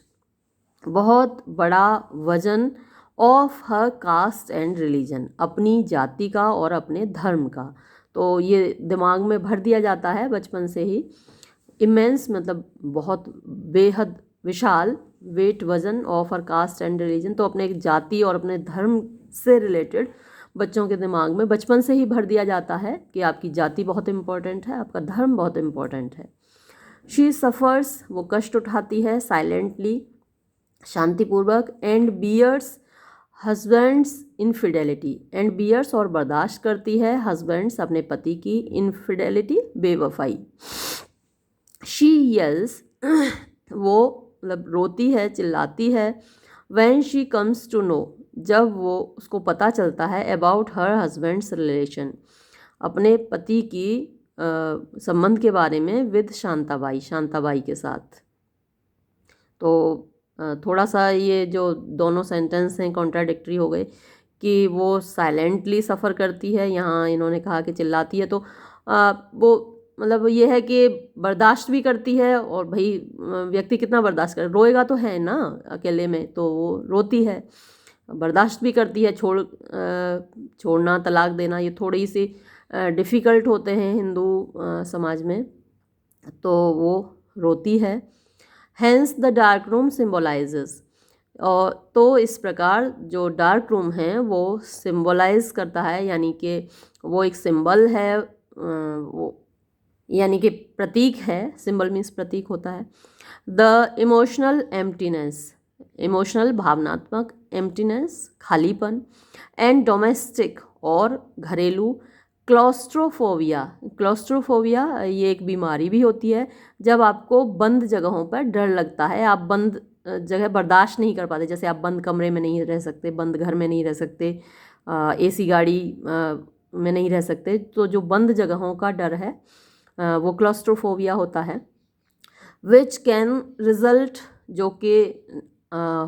बहुत बड़ा वजन, of her caste and religion, अपनी जाति का और अपने धर्म का, तो ये दिमाग में भर दिया जाता है बचपन से ही। इमेंस मतलब बहुत, बेहद, विशाल, वेट वजन, of her caste and religion, तो अपने जाति और अपने धर्म से रिलेटेड बच्चों के दिमाग में बचपन से ही भर दिया जाता है कि आपकी जाति बहुत इम्पोर्टेंट है, आपका धर्म बहुत इम्पोर्टेंट है। शी सफ़र्स, वो कष्ट उठाती है, साइलेंटली, शांतिपूर्वक, and bears husband's infidelity and bears, और बर्दाश्त करती है हस्बैंड्स अपने पति की इनफिडेलिटी, बेवफाई। शी येल्स वो मतलब रोती है, चिल्लाती है। When she comes to know, जब वो उसको पता चलता है अबाउट हर हस्बैंड्स रिलेशन, अपने पति की संबंध के बारे में, विद शांताबाई, शांताबाई के साथ। तो थोड़ा सा ये जो दोनों सेंटेंस हैं कॉन्ट्राडिक्टरी हो गए कि वो साइलेंटली सफ़र करती है, यहाँ इन्होंने कहा कि चिल्लाती है, तो वो मतलब ये है कि बर्दाश्त भी करती है, और भाई व्यक्ति कितना बर्दाश्त कर, रोएगा तो है ना अकेले में, तो वो रोती है, बर्दाश्त भी करती है। छोड़ना, तलाक देना, ये थोड़ी सी डिफ़िकल्ट होते हैं हिंदू समाज में, तो वो रोती है। हैंस द डार्क रूम सिम्बोलाइजेस, और तो इस प्रकार जो डार्क रूम है वो सिम्बोलाइज करता है, यानी कि वो एक सिंबल है, वो यानी कि प्रतीक है। सिंबल मीन्स प्रतीक होता है। द इमोशनल एम्प्टीनेस, इमोशनल भावनात्मक, एम्प्टीनेस खालीपन, एंड डोमेस्टिक और घरेलू, क्लॉस्ट्रोफोबिया, क्लॉस्ट्रोफोबिया ये एक बीमारी भी होती है जब आपको बंद जगहों पर डर लगता है, आप बंद जगह बर्दाश्त नहीं कर पाते, जैसे आप बंद कमरे में नहीं रह सकते, बंद घर में नहीं रह सकते, एसी गाड़ी में नहीं रह सकते, तो जो बंद जगहों का डर है वो क्लॉस्ट्रोफोबिया होता है। विच कैन रिजल्ट, जो कि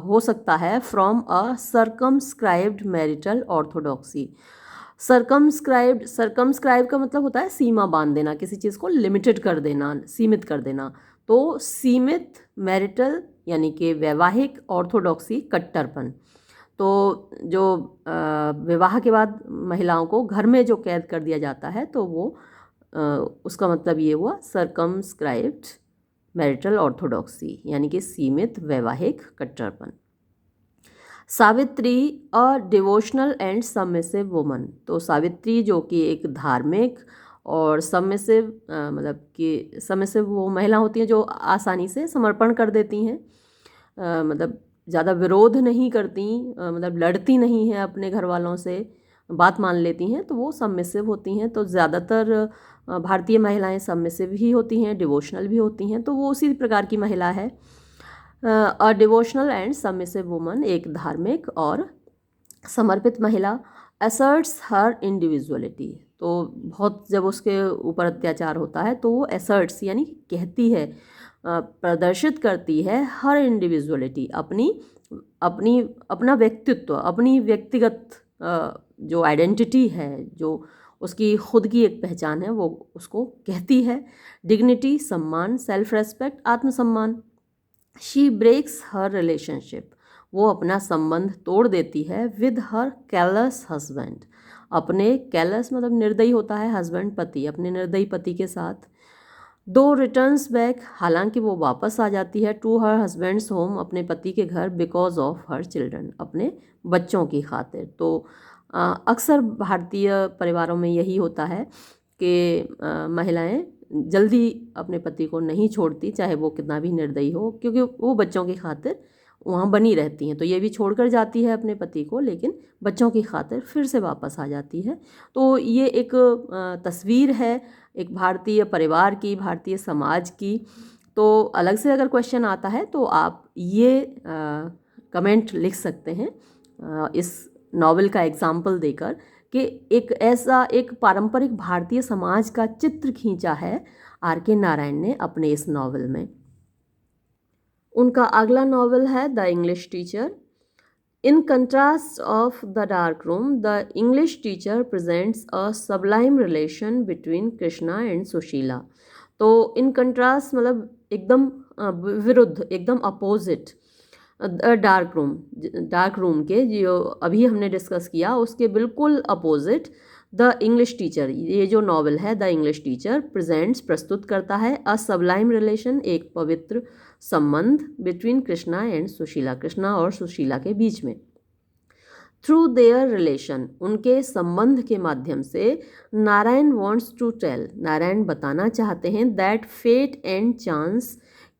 हो सकता है from a circumscribed marital orthodoxy. Circumscribe का मतलब होता है सीमा बांध देना, किसी चीज़ को लिमिटेड कर देना, सीमित कर देना। तो सीमित मैरिटल यानी कि वैवाहिक ऑर्थोडॉक्सी, कट्टरपन। तो जो विवाह के बाद महिलाओं को घर में जो कैद कर दिया जाता है, तो वो उसका मतलब ये हुआ सर्कमस्क्राइब्ड मैरिटल ऑर्थोडॉक्सी, यानी कि सीमित वैवाहिक कट्टरपन। Savitri a devotional and submissive woman, तो सावित्री जो कि एक धार्मिक और सबमिसिव, मतलब कि सबमिसिव वो महिला होती हैं जो आसानी से समर्पण कर देती हैं, मतलब ज़्यादा विरोध नहीं करती, मतलब लड़ती नहीं हैं अपने घर वालों से, बात मान लेती हैं, तो वो सबमिसिव होती हैं। तो ज़्यादातर भारतीय महिलाएं सबमिसिव ही होती हैं, डिवोशनल भी होती हैं, तो वो उसी प्रकार की महिला है। अ डिवोशनल एंड सबमिसिव वुमन, एक धार्मिक और समर्पित महिला। असर्ट्स हर इंडिविजुअलिटी, तो बहुत जब उसके ऊपर अत्याचार होता है तो वो असर्ट्स यानी कहती है, प्रदर्शित करती है हर इंडिविजुअलिटी, अपना व्यक्तित्व, अपनी व्यक्तिगत जो आइडेंटिटी है, जो उसकी खुद की एक पहचान है, वो उसको कहती है। डिग्निटी, सम्मान, सेल्फ रेस्पेक्ट, आत्मसम्मान। शी ब्रेक्स हर रिलेशनशिप, वो अपना संबंध तोड़ देती है विद हर कैलस हस्बैंड, अपने कैलस मतलब निर्दयी होता है, हस्बैंड पति, अपने निर्दयी पति के साथ। दो रिटर्न्स बैक, हालांकि वो वापस आ जाती है, टू हर हस्बैंड्स होम, अपने पति के घर, बिकॉज ऑफ हर चिल्ड्रन, अपने बच्चों की खातिर। तो अक्सर भारतीय परिवारों में यही होता है कि महिलाएं जल्दी अपने पति को नहीं छोड़ती, चाहे वो कितना भी निर्दयी हो, क्योंकि वो बच्चों की खातिर वहाँ बनी रहती हैं। तो ये भी छोड़कर जाती है अपने पति को, लेकिन बच्चों की खातिर फिर से वापस आ जाती है। तो ये एक तस्वीर है एक भारतीय परिवार की, भारतीय समाज की। तो अलग से अगर क्वेश्चन आता है तो आप ये कमेंट लिख सकते हैं इस नॉवेल का एग्जाम्पल देकर, कि एक ऐसा एक पारंपरिक भारतीय समाज का चित्र खींचा है आर.के. नारायण ने अपने इस नॉवेल में। उनका अगला नॉवेल है the English teacher. In contrast of the dark room, the English teacher presents a Sublime relation between Krishna and Sushila. तो इन कंट्रास्ट मतलब एकदम विरुद्ध, एकदम अपोजिट, डार्क रूम के जो अभी हमने डिस्कस किया उसके बिल्कुल अपोजिट द इंग्लिश टीचर, ये जो नॉवेल है द इंग्लिश टीचर प्रेजेंट्स, प्रस्तुत करता है अ सबलाइम रिलेशन, एक पवित्र संबंध, बिटवीन कृष्णा एंड सुशीला, कृष्णा और सुशीला के बीच में। थ्रू देयर रिलेशन, उनके संबंध के माध्यम से, Narayan wants to tell, Narayan बताना चाहते हैं, दैट फेट एंड चांस,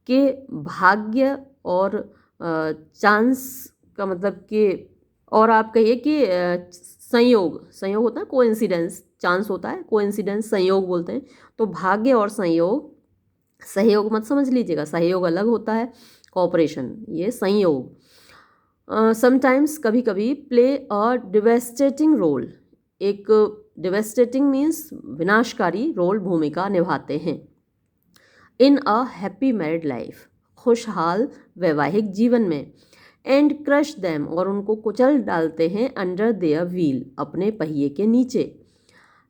के भाग्य और चांस का मतलब कि और आप कहिए कि संयोग, संयोग होता है कोइंसिडेंस, चांस होता है, कोइंसिडेंस संयोग बोलते हैं। तो भाग्य और संयोग, सहयोग मत समझ लीजिएगा, सहयोग अलग होता है, कोऑपरेशन ये संयोग। समटाइम्स कभी कभी प्ले अ डिवेस्टेटिंग रोल, एक डिवेस्टेटिंग मीन्स विनाशकारी रोल, भूमिका निभाते हैं। इन अ हैप्पी मैरिड लाइफ, खुशहाल वैवाहिक जीवन में। एंड क्रश दैम, और उनको कुचल डालते हैं, अंडर देयर व्हील, अपने पहिए के नीचे।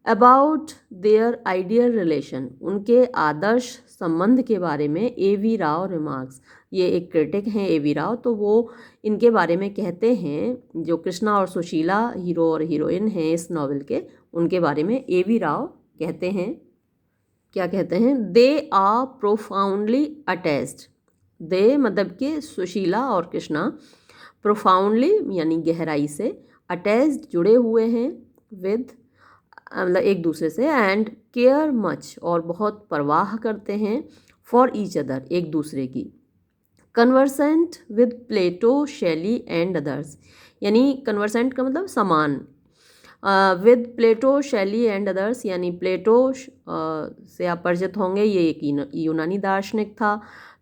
अबाउट देयर आइडियल रिलेशन, उनके आदर्श संबंध के बारे में ए वी राव रिमार्क्स, ये एक क्रिटिक हैं ए वी राव, तो वो इनके बारे में कहते हैं, जो कृष्णा और सुशीला हीरो और हीरोइन हैं इस नॉवेल के, उनके बारे में ए वी राव कहते हैं, क्या कहते हैं, दे आर प्रोफाउंडली अटैच्ड। दे मतलब कि सुशीला और कृष्णा, प्रोफाउंडली यानी गहराई से, अटैच्ड जुड़े हुए हैं, विद मतलब एक दूसरे से, एंड केयर मच और बहुत परवाह करते हैं, फॉर ईच अदर एक दूसरे की। कन्वर्सेंट विद प्लेटो, शैली एंड अदर्स, यानी कन्वर्सेंट का मतलब समान, विद प्लेटो, शैली एंड अदर्स, यानी प्लेटो से आप परिचित होंगे, ये एक यूनानी दार्शनिक था।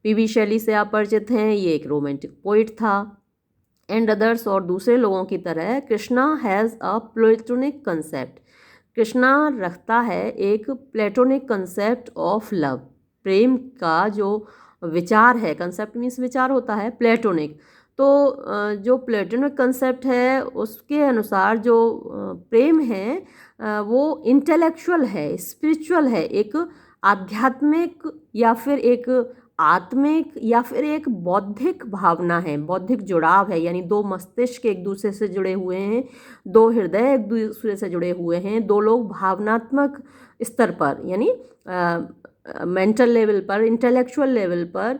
पीबी शैली से आप परिचित हैं, ये एक रोमांटिक पोइट था। एंड अदर्स, और दूसरे लोगों की तरह, Krishna has a platonic concept, Krishna रखता है एक प्लेटोनिक कंसेप्ट ऑफ लव, प्रेम का जो विचार है, कंसेप्ट मीन्स विचार होता है, प्लेटोनिक। तो जो प्लेटोनिक कंसेप्ट है उसके अनुसार जो प्रेम है वो इंटेलेक्चुअल है, स्पिरिचुअल है, एक आध्यात्मिक या फिर एक आत्मिक या फिर एक बौद्धिक भावना है, बौद्धिक जुड़ाव है, यानी दो मस्तिष्क एक दूसरे से जुड़े हुए हैं, दो हृदय एक दूसरे से जुड़े हुए हैं, दो लोग भावनात्मक स्तर पर यानी मेंटल लेवल पर, इंटेलेक्चुअल लेवल पर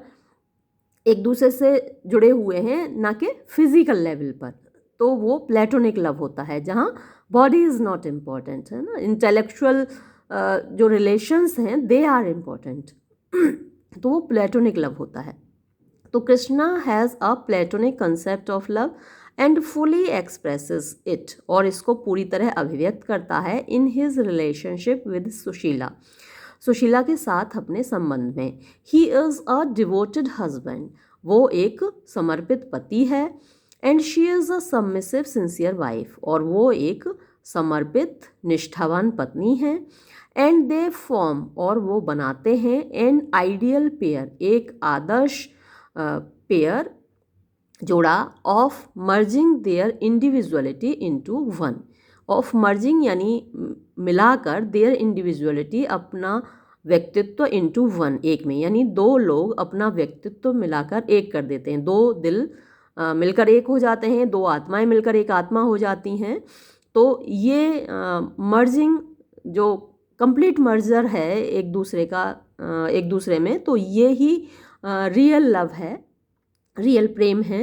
एक दूसरे से जुड़े हुए हैं, ना कि फिजिकल लेवल पर। तो वो प्लेटोनिक लव होता है, जहाँ बॉडी इज़ नॉट इम्पॉर्टेंट, है ना, इंटेलेक्चुअल जो रिलेशंस हैं दे आर इम्पॉर्टेंट, तो वो प्लेटोनिक लव होता है। तो Krishna has a platonic concept of love and fully expresses it, और इसको पूरी तरह अभिव्यक्त करता है in his relationship with Sushila, Sushila के साथ अपने संबंध में। He is a devoted husband, वो एक समर्पित पति है। And she is a submissive sincere wife, और वो एक समर्पित निष्ठावान पत्नी है। एंड दे फॉर्म, और वो बनाते हैं, एन आइडियल पेयर, एक आदर्श पेयर, जोड़ा, of merging there individuality into one, of merging यानी मिलाकर, देयर इंडिविजुअलिटी अपना व्यक्तित्व, इनटू वन एक में, यानी दो लोग अपना व्यक्तित्व मिलाकर एक कर देते हैं, दो दिल मिलकर एक हो जाते हैं, दो आत्माएं मिलकर एक आत्मा हो जाती हैं। तो ये मर्जिंग जो कंप्लीट मर्जर है एक दूसरे का एक दूसरे में, तो ये ही रियल लव है, रियल प्रेम है।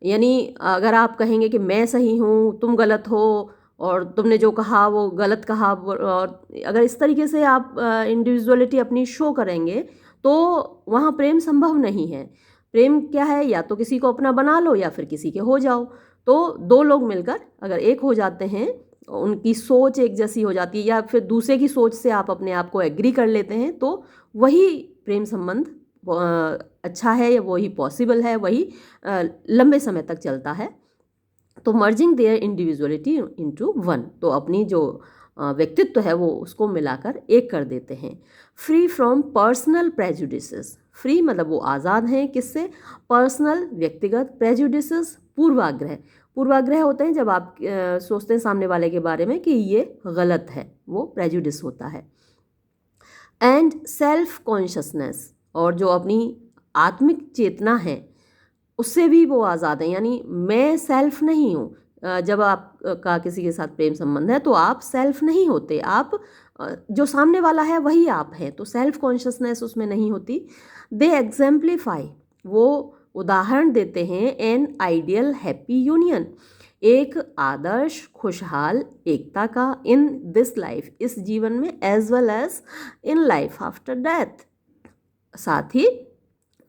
यानी अगर आप कहेंगे कि मैं सही हूँ, तुम गलत हो, और तुमने जो कहा वो गलत कहा, और अगर इस तरीके से आप इंडिविजुअलिटी अपनी शो करेंगे, तो वहाँ प्रेम संभव नहीं है। प्रेम क्या है, या तो किसी को अपना बना लो या फिर किसी के हो जाओ। तो दो लोग मिलकर अगर एक हो जाते हैं, उनकी सोच एक जैसी हो जाती है, या फिर दूसरे की सोच से आप अपने आप को एग्री कर लेते हैं, तो वही प्रेम संबंध अच्छा है, या वही पॉसिबल है, वही लंबे समय तक चलता है। तो merging there individuality into one, तो अपनी जो व्यक्तित्व है वो उसको मिलाकर एक कर देते हैं। Free from personal prejudices, free मतलब वो आज़ाद हैं किससे, पर्सनल व्यक्तिगत, प्रेजुडिसेस पूर्वाग्रह, पूर्वाग्रह होते हैं जब आप सोचते हैं सामने वाले के बारे में कि ये गलत है, वो प्रेजुडिस होता है। एंड सेल्फ कॉन्शसनेस, और जो अपनी आत्मिक चेतना है उससे भी वो आज़ाद हैं, यानी मैं सेल्फ नहीं हूँ। जब आप का किसी के साथ प्रेम संबंध है तो आप सेल्फ नहीं होते, आप जो सामने वाला है वही आप हैं, तो सेल्फ कॉन्शसनेस उसमें नहीं होती। दे एग्जाम्प्लीफाई, वो उदाहरण देते हैं, एन आइडियल हैप्पी यूनियन, एक आदर्श खुशहाल एकता का, इन दिस लाइफ, इस जीवन में, as well as in life after death, साथ ही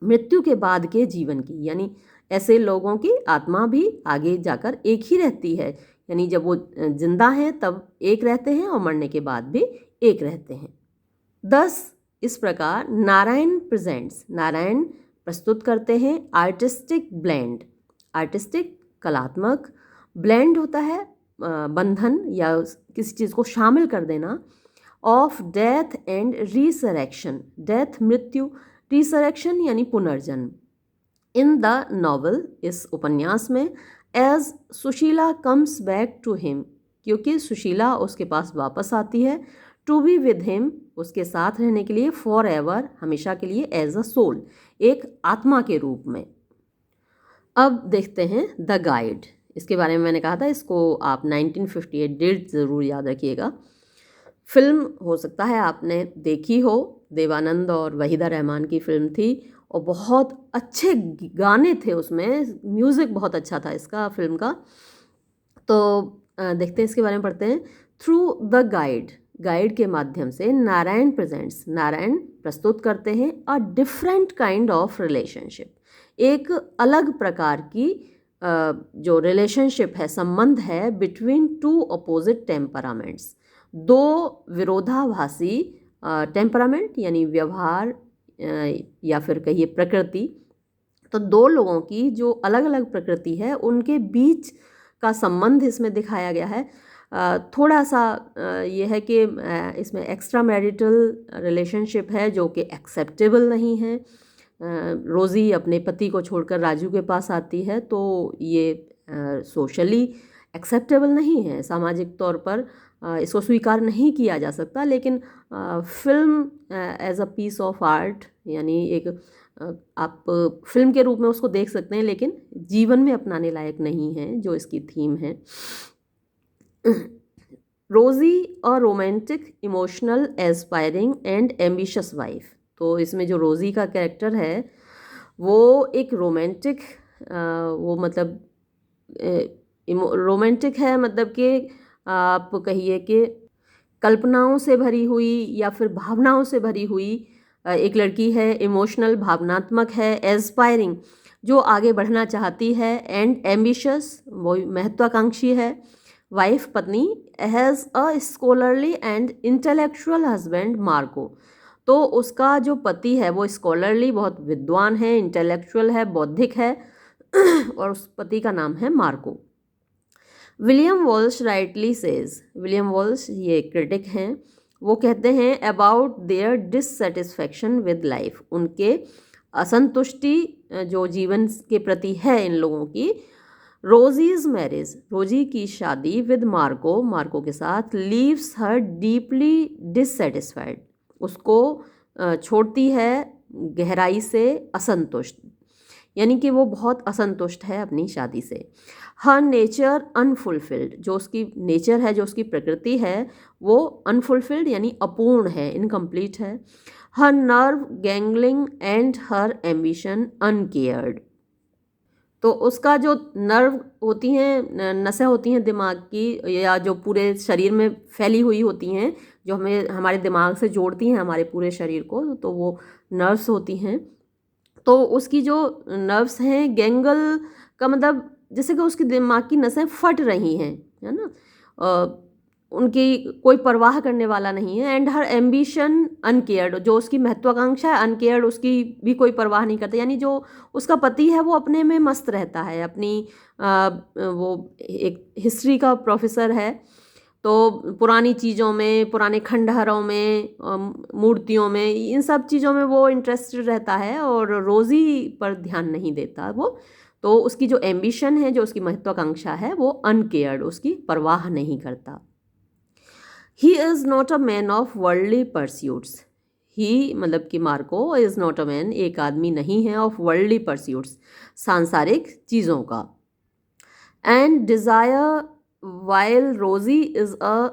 मृत्यु के बाद के जीवन की, यानी ऐसे लोगों की आत्मा भी आगे जाकर एक ही रहती है, यानी जब वो जिंदा हैं तब एक रहते हैं और मरने के बाद भी एक रहते हैं। 10 इस प्रकार नारायण प्रेजेंट्स, नारायण प्रस्तुत करते हैं आर्टिस्टिक ब्लेंड, आर्टिस्टिक कलात्मक, ब्लेंड होता है बंधन या किसी चीज़ को शामिल कर देना, of death and resurrection, death मृत्यु, रिसरेक्शन यानी पुनर्जन्म। इन द नॉवल, इस उपन्यास में, as Sushila comes back to him, क्योंकि सुशीला उसके पास वापस आती है, टू बी विद हिम, उसके साथ रहने के लिए, फॉर एवर, हमेशा के लिए, एज अ सोल, एक आत्मा के रूप में। अब देखते हैं द गाइड, इसके बारे में मैंने कहा था इसको आप 1958 डेट ज़रूर याद रखिएगा। फिल्म हो सकता है आपने देखी हो, देवानंद और वहीदा रहमान की फिल्म थी और बहुत अच्छे गाने थे उसमें, म्यूज़िक बहुत अच्छा था इसका फिल्म का। तो देखते हैं इसके बारे में, पढ़ते हैं। थ्रू द गाइड, गाइड के माध्यम से नारायण प्रेजेंट्स, नारायण प्रस्तुत करते हैं a different kind of relationship, एक अलग प्रकार की जो रिलेशनशिप है, संबंध है, बिटवीन टू अपोजिट टेम्परामेंट्स, दो विरोधाभासी टेम्परामेंट यानी व्यवहार या फिर कहिए प्रकृति, तो दो लोगों की जो अलग अलग प्रकृति है उनके बीच का संबंध इसमें दिखाया गया है। थोड़ा सा ये है कि इसमें एक्स्ट्रा मैरिटल रिलेशनशिप है जो कि एक्सेप्टेबल नहीं है। रोज़ी अपने पति को छोड़कर राजू के पास आती है, तो ये सोशली एक्सेप्टेबल नहीं है, सामाजिक तौर पर इसको स्वीकार नहीं किया जा सकता। लेकिन film as a piece of art, यानी एक आप फिल्म के रूप में उसको देख सकते हैं, लेकिन जीवन में अपनाने लायक नहीं है, जो इसकी थीम है। रोज़ी a romantic, emotional, aspiring and ambitious wife, तो इसमें जो रोज़ी का कैरेक्टर है वो एक रोमांटिक, वो मतलब रोमांटिक है, मतलब कि आप कहिए कि कल्पनाओं से भरी हुई या फिर भावनाओं से भरी हुई एक लड़की है, इमोशनल, भावनात्मक है, एस्पायरिंग जो आगे बढ़ना चाहती है, एंड एम्बिशियस वो महत्वाकांक्षी है, वाइफ पत्नी, has a scholarly and intellectual husband Marco, तो उसका जो पति है वो स्कॉलरली, बहुत विद्वान है, इंटेलेक्चुअल है, बौद्धिक है और उस पति का नाम है Marco. William Walsh rightly says, William Walsh ये क्रिटिक हैं, वो कहते हैं about their dissatisfaction with life, उनके असंतुष्टि जो जीवन के प्रति है इन लोगों की, रोजीज मैरिज, रोजी की शादी, विद मार्को, मार्को के साथ, लीव्स हर डीपली डिससेटिस्फाइड, उसको छोड़ती है गहराई से असंतुष्ट, यानी कि वो बहुत असंतुष्ट है अपनी शादी से। हर नेचर अनफुलफिल्ड, जो उसकी नेचर है, जो उसकी प्रकृति है, वो अनफुलफिल्ड यानी अपूर्ण है, इनकम्प्लीट है। Her nerve gangling and her ambition uncared, तो उसका जो नर्व होती हैं, नसें होती हैं दिमाग की, या जो पूरे शरीर में फैली हुई होती हैं, जो हमें हमारे दिमाग से जोड़ती हैं हमारे पूरे शरीर को, तो वो नर्व्स होती हैं। तो उसकी जो नर्व्स हैं, गैंगल का मतलब जैसे कि उसके दिमाग की नसें फट रही हैं, है ना, उनकी कोई परवाह करने वाला नहीं है। एंड हर एम्बिशन अनकेयर्ड, जो उसकी महत्वाकांक्षा है अनकेयर्ड, उसकी भी कोई परवाह नहीं करता, यानी जो उसका पति है वो अपने में मस्त रहता है, अपनी वो एक हिस्ट्री का प्रोफेसर है, तो पुरानी चीज़ों में, पुराने खंडहरों में, मूर्तियों में, इन सब चीज़ों में वो इंटरेस्टेड रहता है और रोज़ी पर ध्यान नहीं देता वो। तो उसकी जो एम्बिशन है, जो उसकी महत्वाकांक्षा है, वो अनकेयर्ड, उसकी परवाह नहीं करता। He is not a man of worldly pursuits, he मतलब कि Marco is not a man, एक आदमी नहीं है, ऑफ वर्ल्डली परस्यूट्स, सांसारिक चीज़ों का। एंड डिज़ायर वाइल रोज़ी is a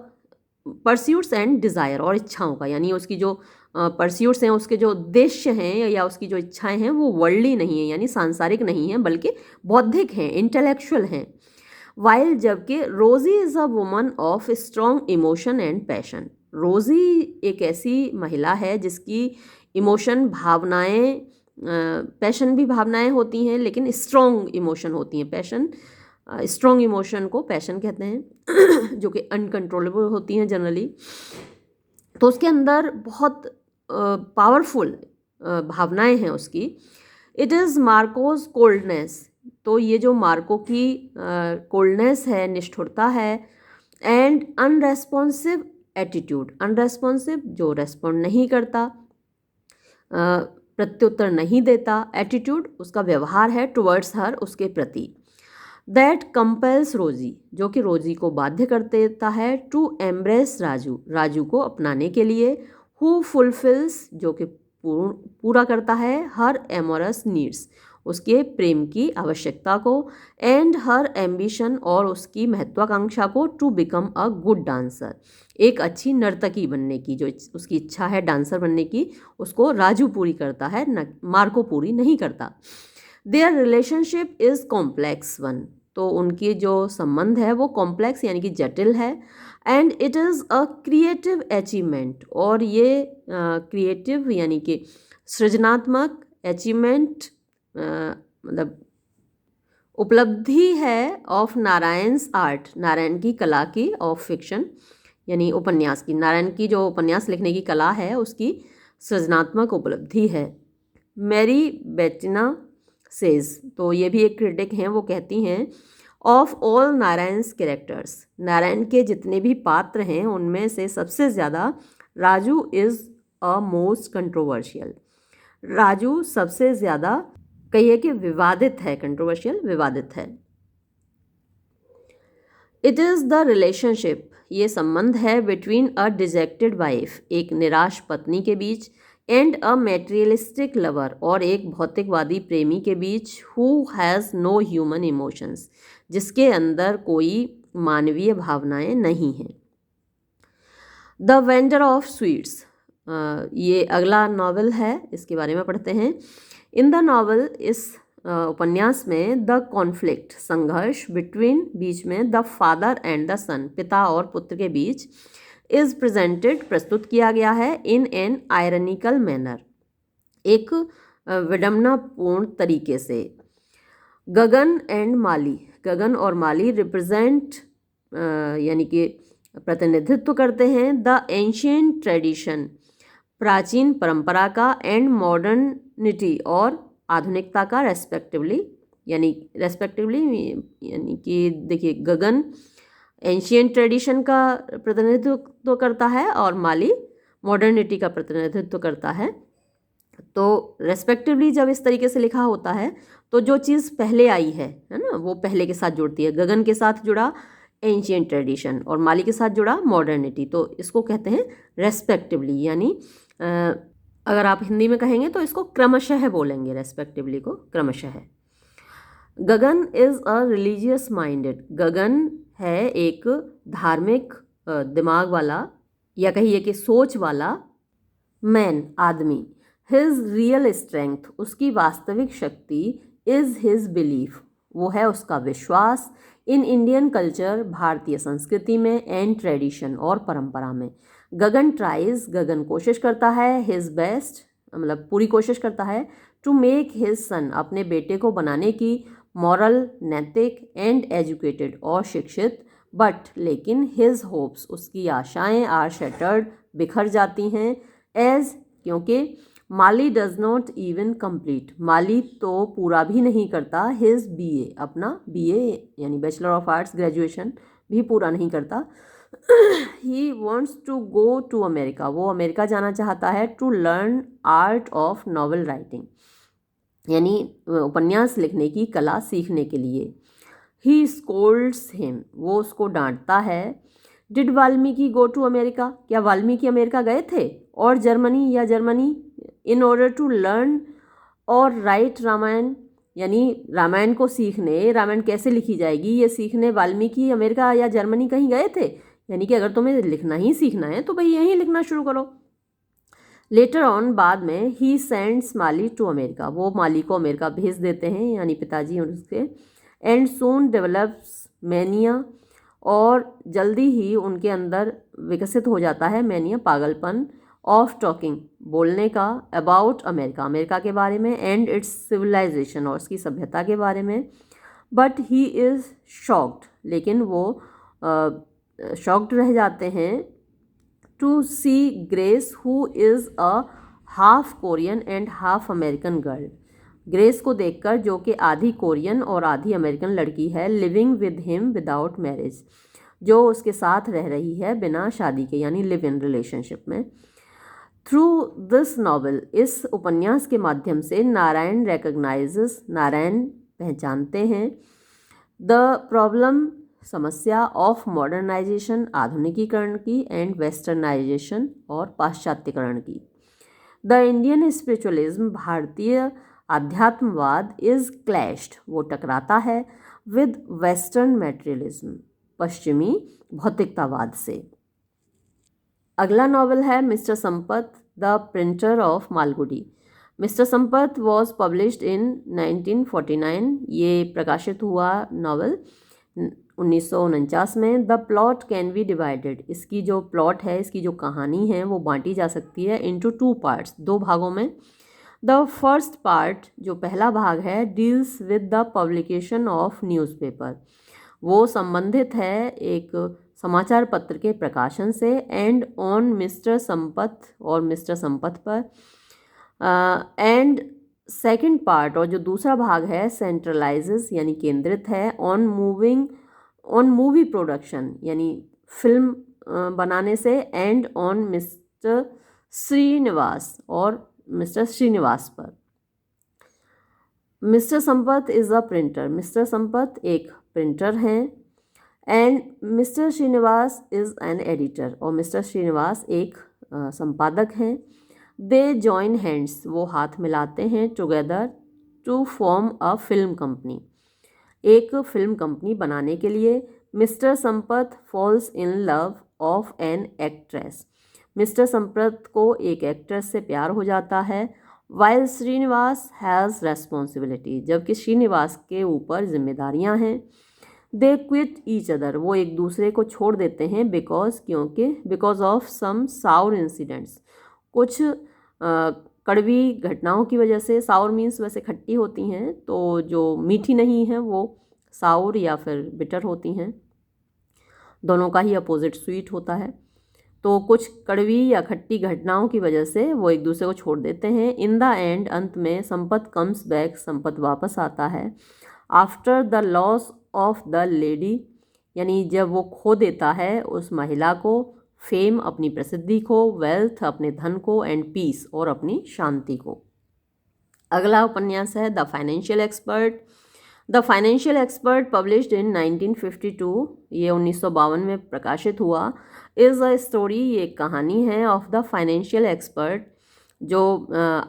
pursuits and desire, और इच्छाओं का, यानी उसकी जो परस्यूट्स हैं, उसके जो उद्देश्य हैं या उसकी जो इच्छाएं हैं, वो वर्ल्डली नहीं है, यानी सांसारिक नहीं है, बल्कि बौद्धिक हैं, इंटेलेक्चुअल हैं। वाइल जबकि रोज़ी is a woman of strong emotion and passion, रोज़ी एक ऐसी महिला है जिसकी इमोशन, भावनाएं पैशन भी भावनाएं होती हैं, लेकिन स्ट्रॉन्ग इमोशन होती हैं। पैशन, स्ट्रॉन्ग इमोशन को पैशन कहते हैं जो कि अनकंट्रोलेबल होती हैं जनरली। तो उसके अंदर बहुत पावरफुल भावनाएं हैं उसकी। इट इज़ मार्कोस कोल्डनेस, तो ये जो मार्को की कोल्डनेस है, निष्ठुरता है, एंड अनरेस्पॉन्सिव एटीट्यूड, अनरेस्पॉन्सिव जो रेस्पॉन्ड नहीं करता, प्रत्युत्तर नहीं देता, एटीट्यूड उसका व्यवहार है टुवर्ड्स हर, उसके प्रति। दैट कंपेल्स रोजी, जो कि रोजी को बाध्य कर देता है, टू एम्ब्रेस राजू, राजू को अपनाने के लिए, हु फुलफिल्स, जो कि पूरा करता है, हर एमोरस नीड्स, उसके प्रेम की आवश्यकता को, एंड हर एम्बिशन, और उसकी महत्वाकांक्षा को, to become a good dancer, एक अच्छी नर्तकी बनने की जो उसकी इच्छा है डांसर बनने की, उसको राजू पूरी करता है, न मार्को पूरी नहीं करता। Their relationship is complex one, तो उनकी जो संबंध है वो कॉम्प्लेक्स यानी कि जटिल है। And it is a creative achievement, और ये क्रिएटिव यानी कि सृजनात्मक, अचीवमेंट मतलब उपलब्धि है, ऑफ नारायण्स आर्ट, नारायण की कला की, ऑफ फिक्शन यानी उपन्यास की, नारायण की जो उपन्यास लिखने की कला है उसकी सृजनात्मक उपलब्धि है। मैरी बेटिना सेज, तो ये भी एक क्रिटिक हैं, वो कहती हैं, ऑफ ऑल नारायण्स कैरेक्टर्स, नारायण के जितने भी पात्र हैं उनमें से सबसे ज़्यादा Raju is a most controversial, Raju सबसे ज़्यादा कहिए कि विवादित है, कंट्रोवर्शियल विवादित है। इट इज़ द रिलेशनशिप, ये संबंध है, बिटवीन अ डिजेक्टेड वाइफ, एक निराश पत्नी के बीच, एंड अ मेटेरियलिस्टिक लवर, और एक भौतिकवादी प्रेमी के बीच, who has no human emotions, जिसके अंदर कोई मानवीय भावनाएं नहीं हैं। द वेंडर ऑफ स्वीट्स, ये अगला नावल है, इसके बारे में पढ़ते हैं। इन द नावल, इस उपन्यास में, द कॉन्फ्लिक्ट, संघर्ष, बिटवीन, बीच में, द फादर एंड द सन, पिता और पुत्र के बीच, इज प्रेजेंटेड, प्रस्तुत किया गया है, इन एन आयरनिकल मैनर, एक विडम्बनापूर्ण तरीके से। गगन एंड माली, गगन और माली रिप्रेजेंट यानी कि प्रतिनिधित्व करते हैं, द एंशिएंट ट्रेडिशन, प्राचीन परंपरा का, एंड मॉडर्निटी, और आधुनिकता का, रेस्पेक्टिवली यानी कि देखिए, गगन एंशिएंट ट्रेडिशन का प्रतिनिधित्व करता है और माली मॉडर्निटी का प्रतिनिधित्व करता है। तो रेस्पेक्टिवली जब इस तरीके से लिखा होता है तो जो चीज़ पहले आई है ना, वो पहले के साथ जुड़ती है। गगन के साथ जुड़ा एंशिएंट ट्रेडिशन और माली के साथ जुड़ा मॉडर्निटी, तो इसको कहते हैं रेस्पेक्टिवली, यानी अगर आप हिंदी में कहेंगे तो इसको क्रमशः बोलेंगे, रेस्पेक्टिवली को क्रमशः। गगन इज़ अ रिलीजियस माइंडेड, गगन है एक धार्मिक दिमाग वाला या कहिए कि सोच वाला मैन, आदमी। हिज रियल स्ट्रेंथ, उसकी वास्तविक शक्ति, इज़ हिज बिलीफ, वो है उसका विश्वास, इन इंडियन कल्चर, भारतीय संस्कृति में, एंड ट्रेडिशन, और परंपरा में। गगन ट्राइज, गगन कोशिश करता है, हिज बेस्ट मतलब पूरी कोशिश करता है, टू मेक हिज सन, अपने बेटे को बनाने की, मॉरल, नैतिक, एंड एजुकेटेड, और शिक्षित, बट लेकिन, हिज होप्स, उसकी आशाएं, आर शैटर्ड, बिखर जाती हैं, एज क्योंकि, Mali does not even complete, Mali तो पूरा भी नहीं करता, हिज बीए, अपना बीए यानी बैचलर ऑफ आर्ट्स ग्रेजुएशन भी पूरा नहीं करता। He wants to go to America, वो अमेरिका जाना चाहता है, to learn art of novel writing, यानी उपन्यास लिखने की कला सीखने के लिए। ही स्कोल्ड्स हिम, वो उसको डांटता है। Did Valmiki go to America, क्या वाल्मीकि अमेरिका गए थे, और जर्मनी या Germany, in order to learn और राइट रामायण, यानी रामायण को सीखने, रामायण कैसे लिखी जाएगी ये सीखने वाल्मीकि अमेरिका या जर्मनी कहीं गए थे, यानी कि अगर तुम्हें लिखना ही सीखना है तो भाई यहीं लिखना शुरू करो। लेटर ऑन, बाद में, he sends Mali to America, वो माली को अमेरिका भेज देते हैं, यानी पिताजी उसके। एंड सून डेवलप्स मैनिया, और जल्दी ही उनके अंदर विकसित हो जाता है मैनिया, पागलपन, ऑफ टॉकिंग बोलने का, अबाउट अमेरिका अमेरिका के बारे में, एंड इट्स सिविलाइजेशन और उसकी सभ्यता के बारे में। बट ही इज़ शॉक्ड, लेकिन वो शॉक्ड रह जाते हैं to see Grace who is a half Korean and half American girl. Grace को देखकर, जो कि आधी कोरियन और आधी अमेरिकन लड़की है, living with him without marriage, जो उसके साथ रह रही है बिना शादी के, यानी लिव इन रिलेशनशिप में। थ्रू दिस नॉवल, इस उपन्यास के माध्यम से नारायण रिकग्नाइजेस, नारायण पहचानते हैं, द प्रॉब्लम समस्या ऑफ मॉडर्नाइजेशन आधुनिकीकरण की, एंड वेस्टर्नाइजेशन और पाश्चात्यकरण की। द इंडियन स्पिरिचुअलिज्म भारतीय आध्यात्मवाद इज क्लैश्ड, वो टकराता है, विद वेस्टर्न मटेरियलिज्म पश्चिमी भौतिकतावाद से। अगला नॉवल है Mr Sampath the printer of Malgudi. Mr Sampath was published in 1949, ये प्रकाशित हुआ नॉवल 1949 में। The plot can be divided, इसकी जो प्लॉट है, इसकी जो कहानी है वो बांटी जा सकती है इनटू 2 पार्ट्स, 2 भागों में। द फर्स्ट पार्ट, जो पहला भाग है, deals with the publication of newspaper, वो संबंधित है एक समाचार पत्र के प्रकाशन से, एंड ऑन मिस्टर संपत और मिस्टर संपत पर। एंड सेकंड पार्ट, और जो दूसरा भाग है, सेंट्रलाइजेस यानी केंद्रित है, ऑन मूवी प्रोडक्शन यानी फिल्म बनाने से, एंड ऑन मिस्टर श्रीनिवास और मिस्टर श्रीनिवास पर। Mr Sampath is a printer, Mr Sampath एक प्रिंटर हैं, and Mr Srinivas is an editor, और मिस्टर श्रीनिवास एक संपादक हैं। दे जॉइन हैंड्स, वो हाथ मिलाते हैं, together to form a film company, एक फिल्म कंपनी बनाने के लिए। Mr Sampath falls in love of an actress, Mr Sampath को एक एक्ट्रेस से प्यार हो जाता है। वाइल श्रीनिवास हैज़ रेस्पॉन्सिबिलिटी, जबकि श्रीनिवास के ऊपर जिम्मेदारियां हैं। दे क्विट ईच अदर, वो एक दूसरे को छोड़ देते हैं, because of some sour incidents, कुछ कड़वी घटनाओं की वजह से। साउर मीन्स वैसे खट्टी होती हैं, तो जो मीठी नहीं है वो साउर या फिर बिटर होती हैं, दोनों का ही अपोजिट स्वीट होता है। तो कुछ कड़वी या खट्टी घटनाओं की वजह से वो एक दूसरे को छोड़ देते हैं। इन द एंड, अंत में, संपत कम्स बैक, संपत वापस आता है। After the loss of the lady, यानी जब वो खो देता है उस महिला को, फेम अपनी प्रसिद्धि को, वेल्थ अपने धन को, एंड पीस और अपनी शांति को। अगला उपन्यास है the financial expert. The financial expert published in 1952, ये 1952 में प्रकाशित हुआ। इज़ अ स्टोरी, ये कहानी है, ऑफ द फाइनेंशियल एक्सपर्ट, जो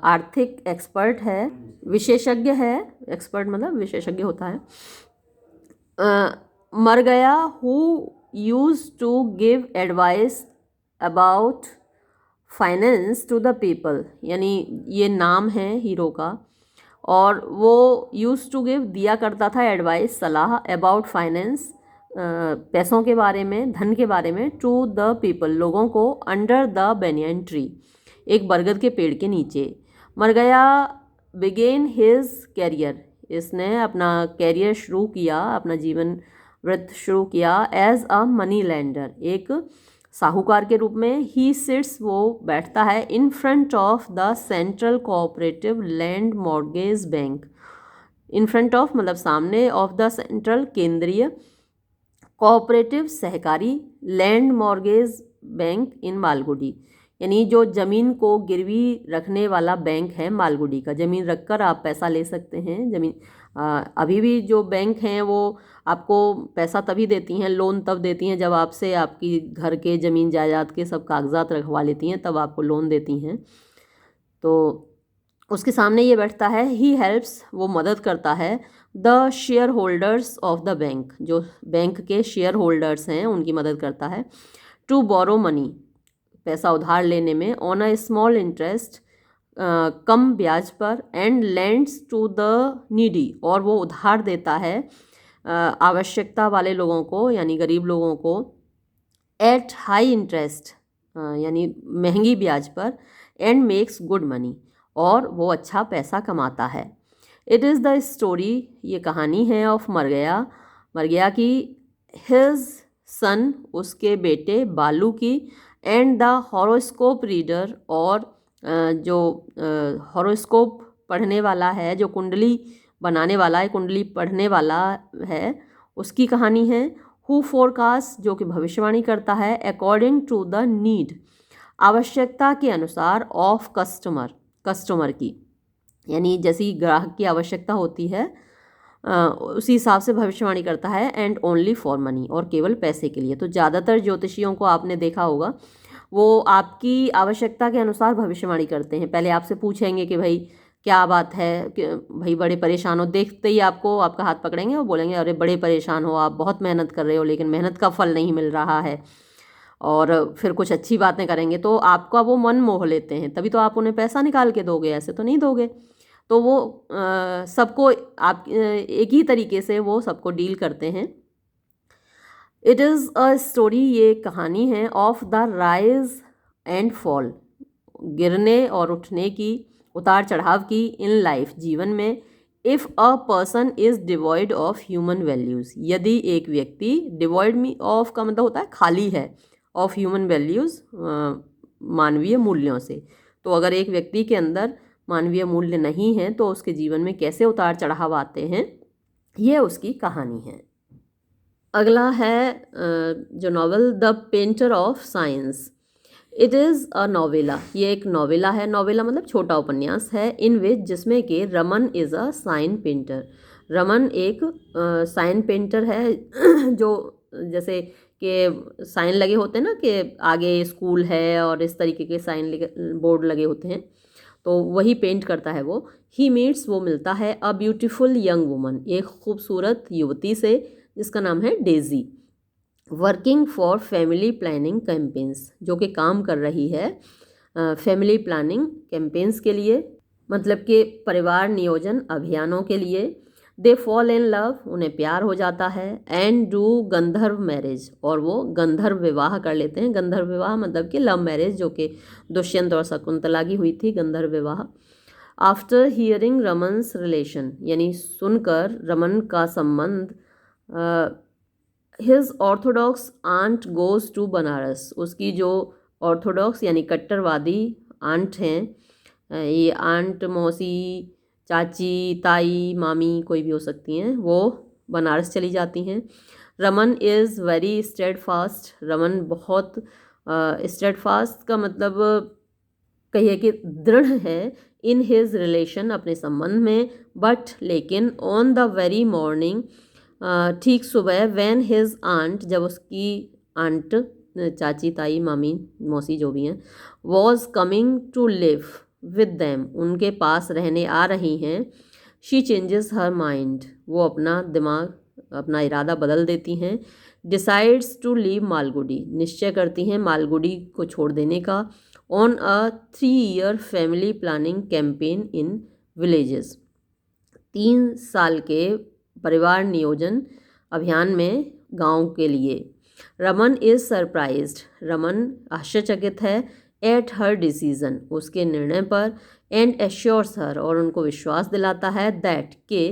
आर्थिक एक्सपर्ट है, विशेषज्ञ है, एक्सपर्ट मतलब विशेषज्ञ होता है, मर गया, who use to give advice about finance to the people, यानी ये नाम है हीरो का, और वो यूज टू गिव दिया करता था एडवाइस, सलाह, अबाउट फाइनेंस पैसों के बारे में, धन के बारे में, टू द पीपल लोगों को, अंडर द बेनियन ट्री एक बरगद के पेड़ के नीचे। मर गया बिगेन हिज कैरियर, इसने अपना कैरियर शुरू किया, अपना जीवन वृत्त शुरू किया, एज अ मनी लैंडर, एक साहूकार के रूप में। ही सिट्स, वो बैठता है, in front of the central cooperative land mortgage bank, in front of मतलब सामने, ऑफ द सेंट्रल केंद्रीय, कोऑपरेटिव सहकारी, लैंड मॉर्गेज बैंक इन मालगुडी, यानी जो ज़मीन को गिरवी रखने वाला बैंक है मालगुडी का। ज़मीन रखकर आप पैसा ले सकते हैं। ज़मीन अभी भी जो बैंक हैं वो आपको पैसा तभी देती हैं, लोन तब देती हैं जब आपसे आपकी घर के ज़मीन जायदाद के सब कागजात रखवा लेती हैं, तब आपको लोन देती हैं। तो उसके सामने ये बैठता है। ही हेल्प्स, वो मदद करता है, the share holders of the bank, जो बैंक के शेयर होल्डर्स हैं उनकी मदद करता है, टू बोरो मनी, पैसा उधार लेने में, ऑन अ स्मॉल इंटरेस्ट, कम ब्याज पर, and lends to the needy, और वो उधार देता है आवश्यकता वाले लोगों को, यानी गरीब लोगों को, एट हाई इंटरेस्ट, यानी महंगी ब्याज पर, एंड मेक्स गुड मनी, और वो अच्छा पैसा कमाता है। इट इज़ द स्टोरी, ये कहानी है, ऑफ मर गया की, हिज सन, उसके बेटे बालू की, एंड द हॉरोस्कोप रीडर, और जो हॉरोस्कोप पढ़ने वाला है, जो कुंडली बनाने वाला है, कुंडली पढ़ने वाला है, उसकी कहानी है। हु फोरकास्ट, जो कि भविष्यवाणी करता है, अकॉर्डिंग टू द नीड, आवश्यकता के अनुसार, ऑफ कस्टमर की, यानी जैसी ग्राहक की आवश्यकता होती है उसी हिसाब से भविष्यवाणी करता है। एंड ओनली फॉर मनी, और केवल पैसे के लिए। तो ज़्यादातर ज्योतिषियों को आपने देखा होगा, वो आपकी आवश्यकता के अनुसार भविष्यवाणी करते हैं। पहले आपसे पूछेंगे कि भाई क्या बात है, कि भाई बड़े परेशान हो, देखते ही आपको आपका हाथ पकड़ेंगे और बोलेंगे अरे बड़े परेशान हो आप, बहुत मेहनत कर रहे हो लेकिन मेहनत का फल नहीं मिल रहा है, और फिर कुछ अच्छी बातें करेंगे तो आपका वो मन मोह लेते हैं, तभी तो आप उन्हें पैसा निकाल के दोगे, ऐसे तो नहीं दोगे। तो वो सबको आप एक ही तरीके से वो सबको डील करते हैं। इट इज़ अ स्टोरी, ये कहानी है, of the rise and fall, गिरने और उठने की, उतार चढ़ाव की, इन लाइफ, जीवन में। If a person is devoid of human values, यदि एक व्यक्ति, डिवॉइड ऑफ का मतलब होता है खाली है, ऑफ ह्यूमन वैल्यूज़, मानवीय मूल्यों से। तो अगर एक व्यक्ति के अंदर मानवीय मूल्य नहीं है तो उसके जीवन में कैसे उतार चढ़ाव आते हैं, ये उसकी कहानी है। अगला है जो novel, the painter of science. It is a novella, ये एक नोवेला है। नोवेला मतलब छोटा उपन्यास है। इन विच, जिसमें कि Raman is a sign painter, Raman एक साइन पेंटर है जो जैसे कि साइन लगे होते हैं ना, कि आगे स्कूल है और इस तरीके के साइन बोर्ड लगे होते हैं, तो वही पेंट करता है वो। ही मीट्स, वो मिलता है, अ ब्यूटीफुल यंग वुमन, एक खूबसूरत युवती से, जिसका नाम है Daisy, working for family planning campaigns, जो कि काम कर रही है फैमिली प्लानिंग कैंपेन्स के लिए, मतलब कि परिवार नियोजन अभियानों के लिए। दे फॉल इन लव, उन्हें प्यार हो जाता है। एंड डू गंधर्व मैरिज, और वो गंधर्व विवाह कर लेते हैं। गंधर्व विवाह मतलब कि लव मैरिज, जो कि दुष्यंत और शकुंतला की हुई थी, गंधर्व विवाह। आफ्टर हियरिंग रमन्स रिलेशन, यानी सुनकर रमन का संबंध, his orthodox aunt goes to Banaras, उसकी जो ऑर्थोडॉक्स यानी कट्टरवादी आंट हैं, ये आंट, मौसी, चाची, ताई, मामी कोई भी हो सकती हैं, वो बनारस चली जाती हैं। Raman is very steadfast, Raman बहुत स्टेड फास्ट का मतलब कहिए कि दृढ़ है, इन हिज रिलेशन, अपने संबंध में। बट लेकिन, ऑन द वेरी मॉर्निंग, ठीक सुबह, व्हेन हिज आंट, जब उसकी आंट, चाची, ताई, मामी, मौसी जो भी हैं, was coming to live with them, उनके पास रहने आ रही हैं। शी चेंजेस हर माइंड, वो अपना दिमाग, अपना इरादा बदल देती हैं। डिसाइड्स टू लीव मालगुडी, निश्चय करती हैं मालगुडी को छोड़ देने का। On a 3-year family planning campaign in villages, 3 साल के परिवार नियोजन अभियान में गांव के लिए। रमन इज़ सरप्राइज्ड, रमन आश्चर्यचकित है। एट हर डिसीजन, उसके निर्णय पर। एंड एश्योर्स हर, और उनको विश्वास दिलाता है, दैट के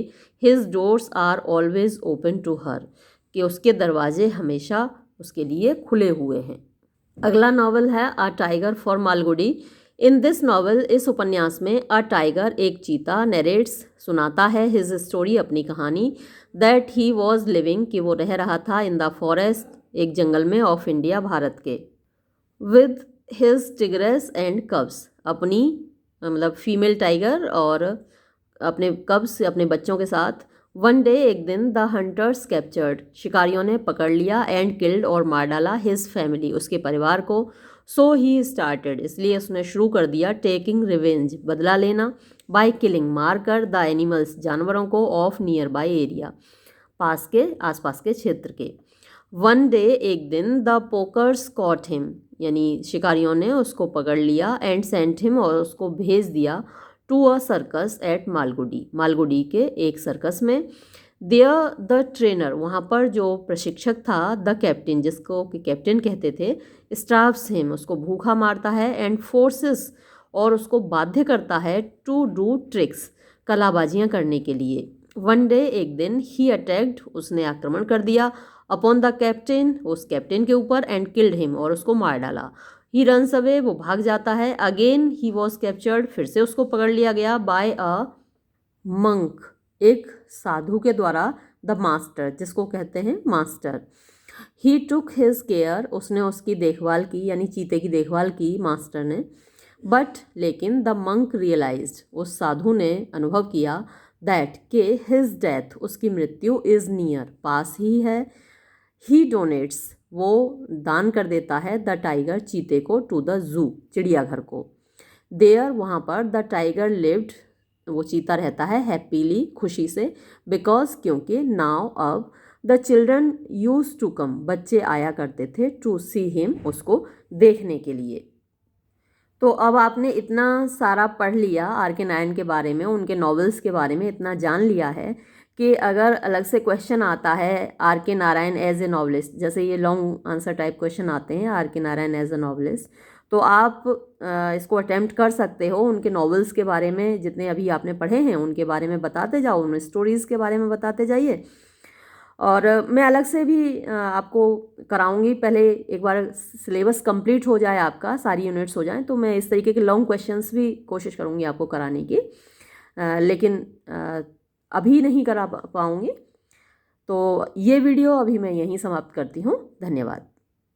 his doors are always open to her, कि उसके दरवाजे हमेशा उसके लिए खुले हुए हैं। अगला नावल है अ tiger for Malgudi. In this novel, इस उपन्यास में, अ टाइगर, एक चीता, नरेट्स, सुनाता है, हिज स्टोरी, अपनी कहानी, दैट ही वॉज लिविंग, कि वो रह रहा था, इन द फॉरेस्ट, एक जंगल में, ऑफ इंडिया, भारत के, विद हिज टिग्रेस एंड कब्स, अपनी मतलब फीमेल टाइगर और अपने कब्स, अपने बच्चों के साथ। वन डे, एक दिन, द हंटर्स कैप्चर्ड, शिकारियों ने पकड़ लिया, एंड किल्ड, और मार डाला, हिज फैमिली, उसके परिवार को। सो ही स्टार्टेड, इसलिए उसने शुरू कर दिया, टेकिंग रिवेंज, बदला लेना, बाय किलिंग, मार कर, द एनिमल्स, जानवरों को, ऑफ नियर बाय एरिया, पास के, आसपास के क्षेत्र के। वन डे, एक दिन, द पोकर्स कॉट हिम, यानी शिकारियों ने उसको पकड़ लिया, एंड सेंट हिम, और उसको भेज दिया, to a circus at Malgudi, Malgudi के एक सर्कस में। देयर द ट्रेनर, वहाँ पर जो प्रशिक्षक था, द कैप्टन, जिसको कि कैप्टन कहते थे, स्टार्व्स हिम, उसको भूखा मारता है, एंड फोर्सेस, और उसको बाध्य करता है, टू डू ट्रिक्स, कलाबाजियाँ करने के लिए। वन डे, एक दिन, ही अटैक्ड, उसने आक्रमण कर दिया, अपॉन द कैप्टन, उस कैप्टन के ऊपर, एंड किल्ड हिम, और उसको मार डाला। ही रन्स अवे, वो भाग जाता है। अगेन ही वॉज कैप्चर्ड, फिर से उसको पकड़ लिया गया, बाय अ मंक, एक साधु के द्वारा, द मास्टर, जिसको कहते हैं मास्टर। ही टुक हिज केयर, उसने उसकी देखभाल की, यानी चीते की देखभाल की मास्टर ने। बट लेकिन द मंक रियलाइज्ड, उस साधु ने अनुभव किया, दैट के हिज डेथ, उसकी मृत्यु, इज़ नियर, पास ही है। ही डोनेट्स, वो दान कर देता है, द टाइगर, चीते को, टू द जू, चिड़ियाघर को। देयर, वहाँ पर, द टाइगर लिव्ड, वो चीता रहता है, हैप्पीली, खुशी से, बिकॉज, क्योंकि, नाउ, अब, the children use to come, बच्चे आया करते थे, टू सी हिम, उसको देखने के लिए। तो अब आपने इतना सारा पढ़ लिया आर के नारायण के बारे में, उनके नॉवेल्स के बारे में इतना जान लिया है कि अगर अलग से क्वेश्चन आता है आर के नारायण एज ए नॉवलिस्ट, जैसे ये लॉन्ग आंसर टाइप क्वेश्चन आते हैं आर के नारायण एज ए नॉवलिस्ट, तो आप इसको अटेम्प्ट कर सकते हो। उनके नॉवेल्स के बारे में जितने अभी आपने पढ़े हैं उनके बारे में बताते जाओ, उन स्टोरीज़ के बारे में बताते जाइए। और मैं अलग से भी आपको कराऊंगी, पहले एक बार सिलेबस कंप्लीट हो जाए, आपका सारी यूनिट्स हो जाएं, तो मैं इस तरीके के लॉन्ग क्वेश्चंस भी कोशिश करूंगी आपको कराने की। लेकिन अभी नहीं करा पाऊंगी। तो ये वीडियो अभी मैं यहीं समाप्त करती हूँ। धन्यवाद।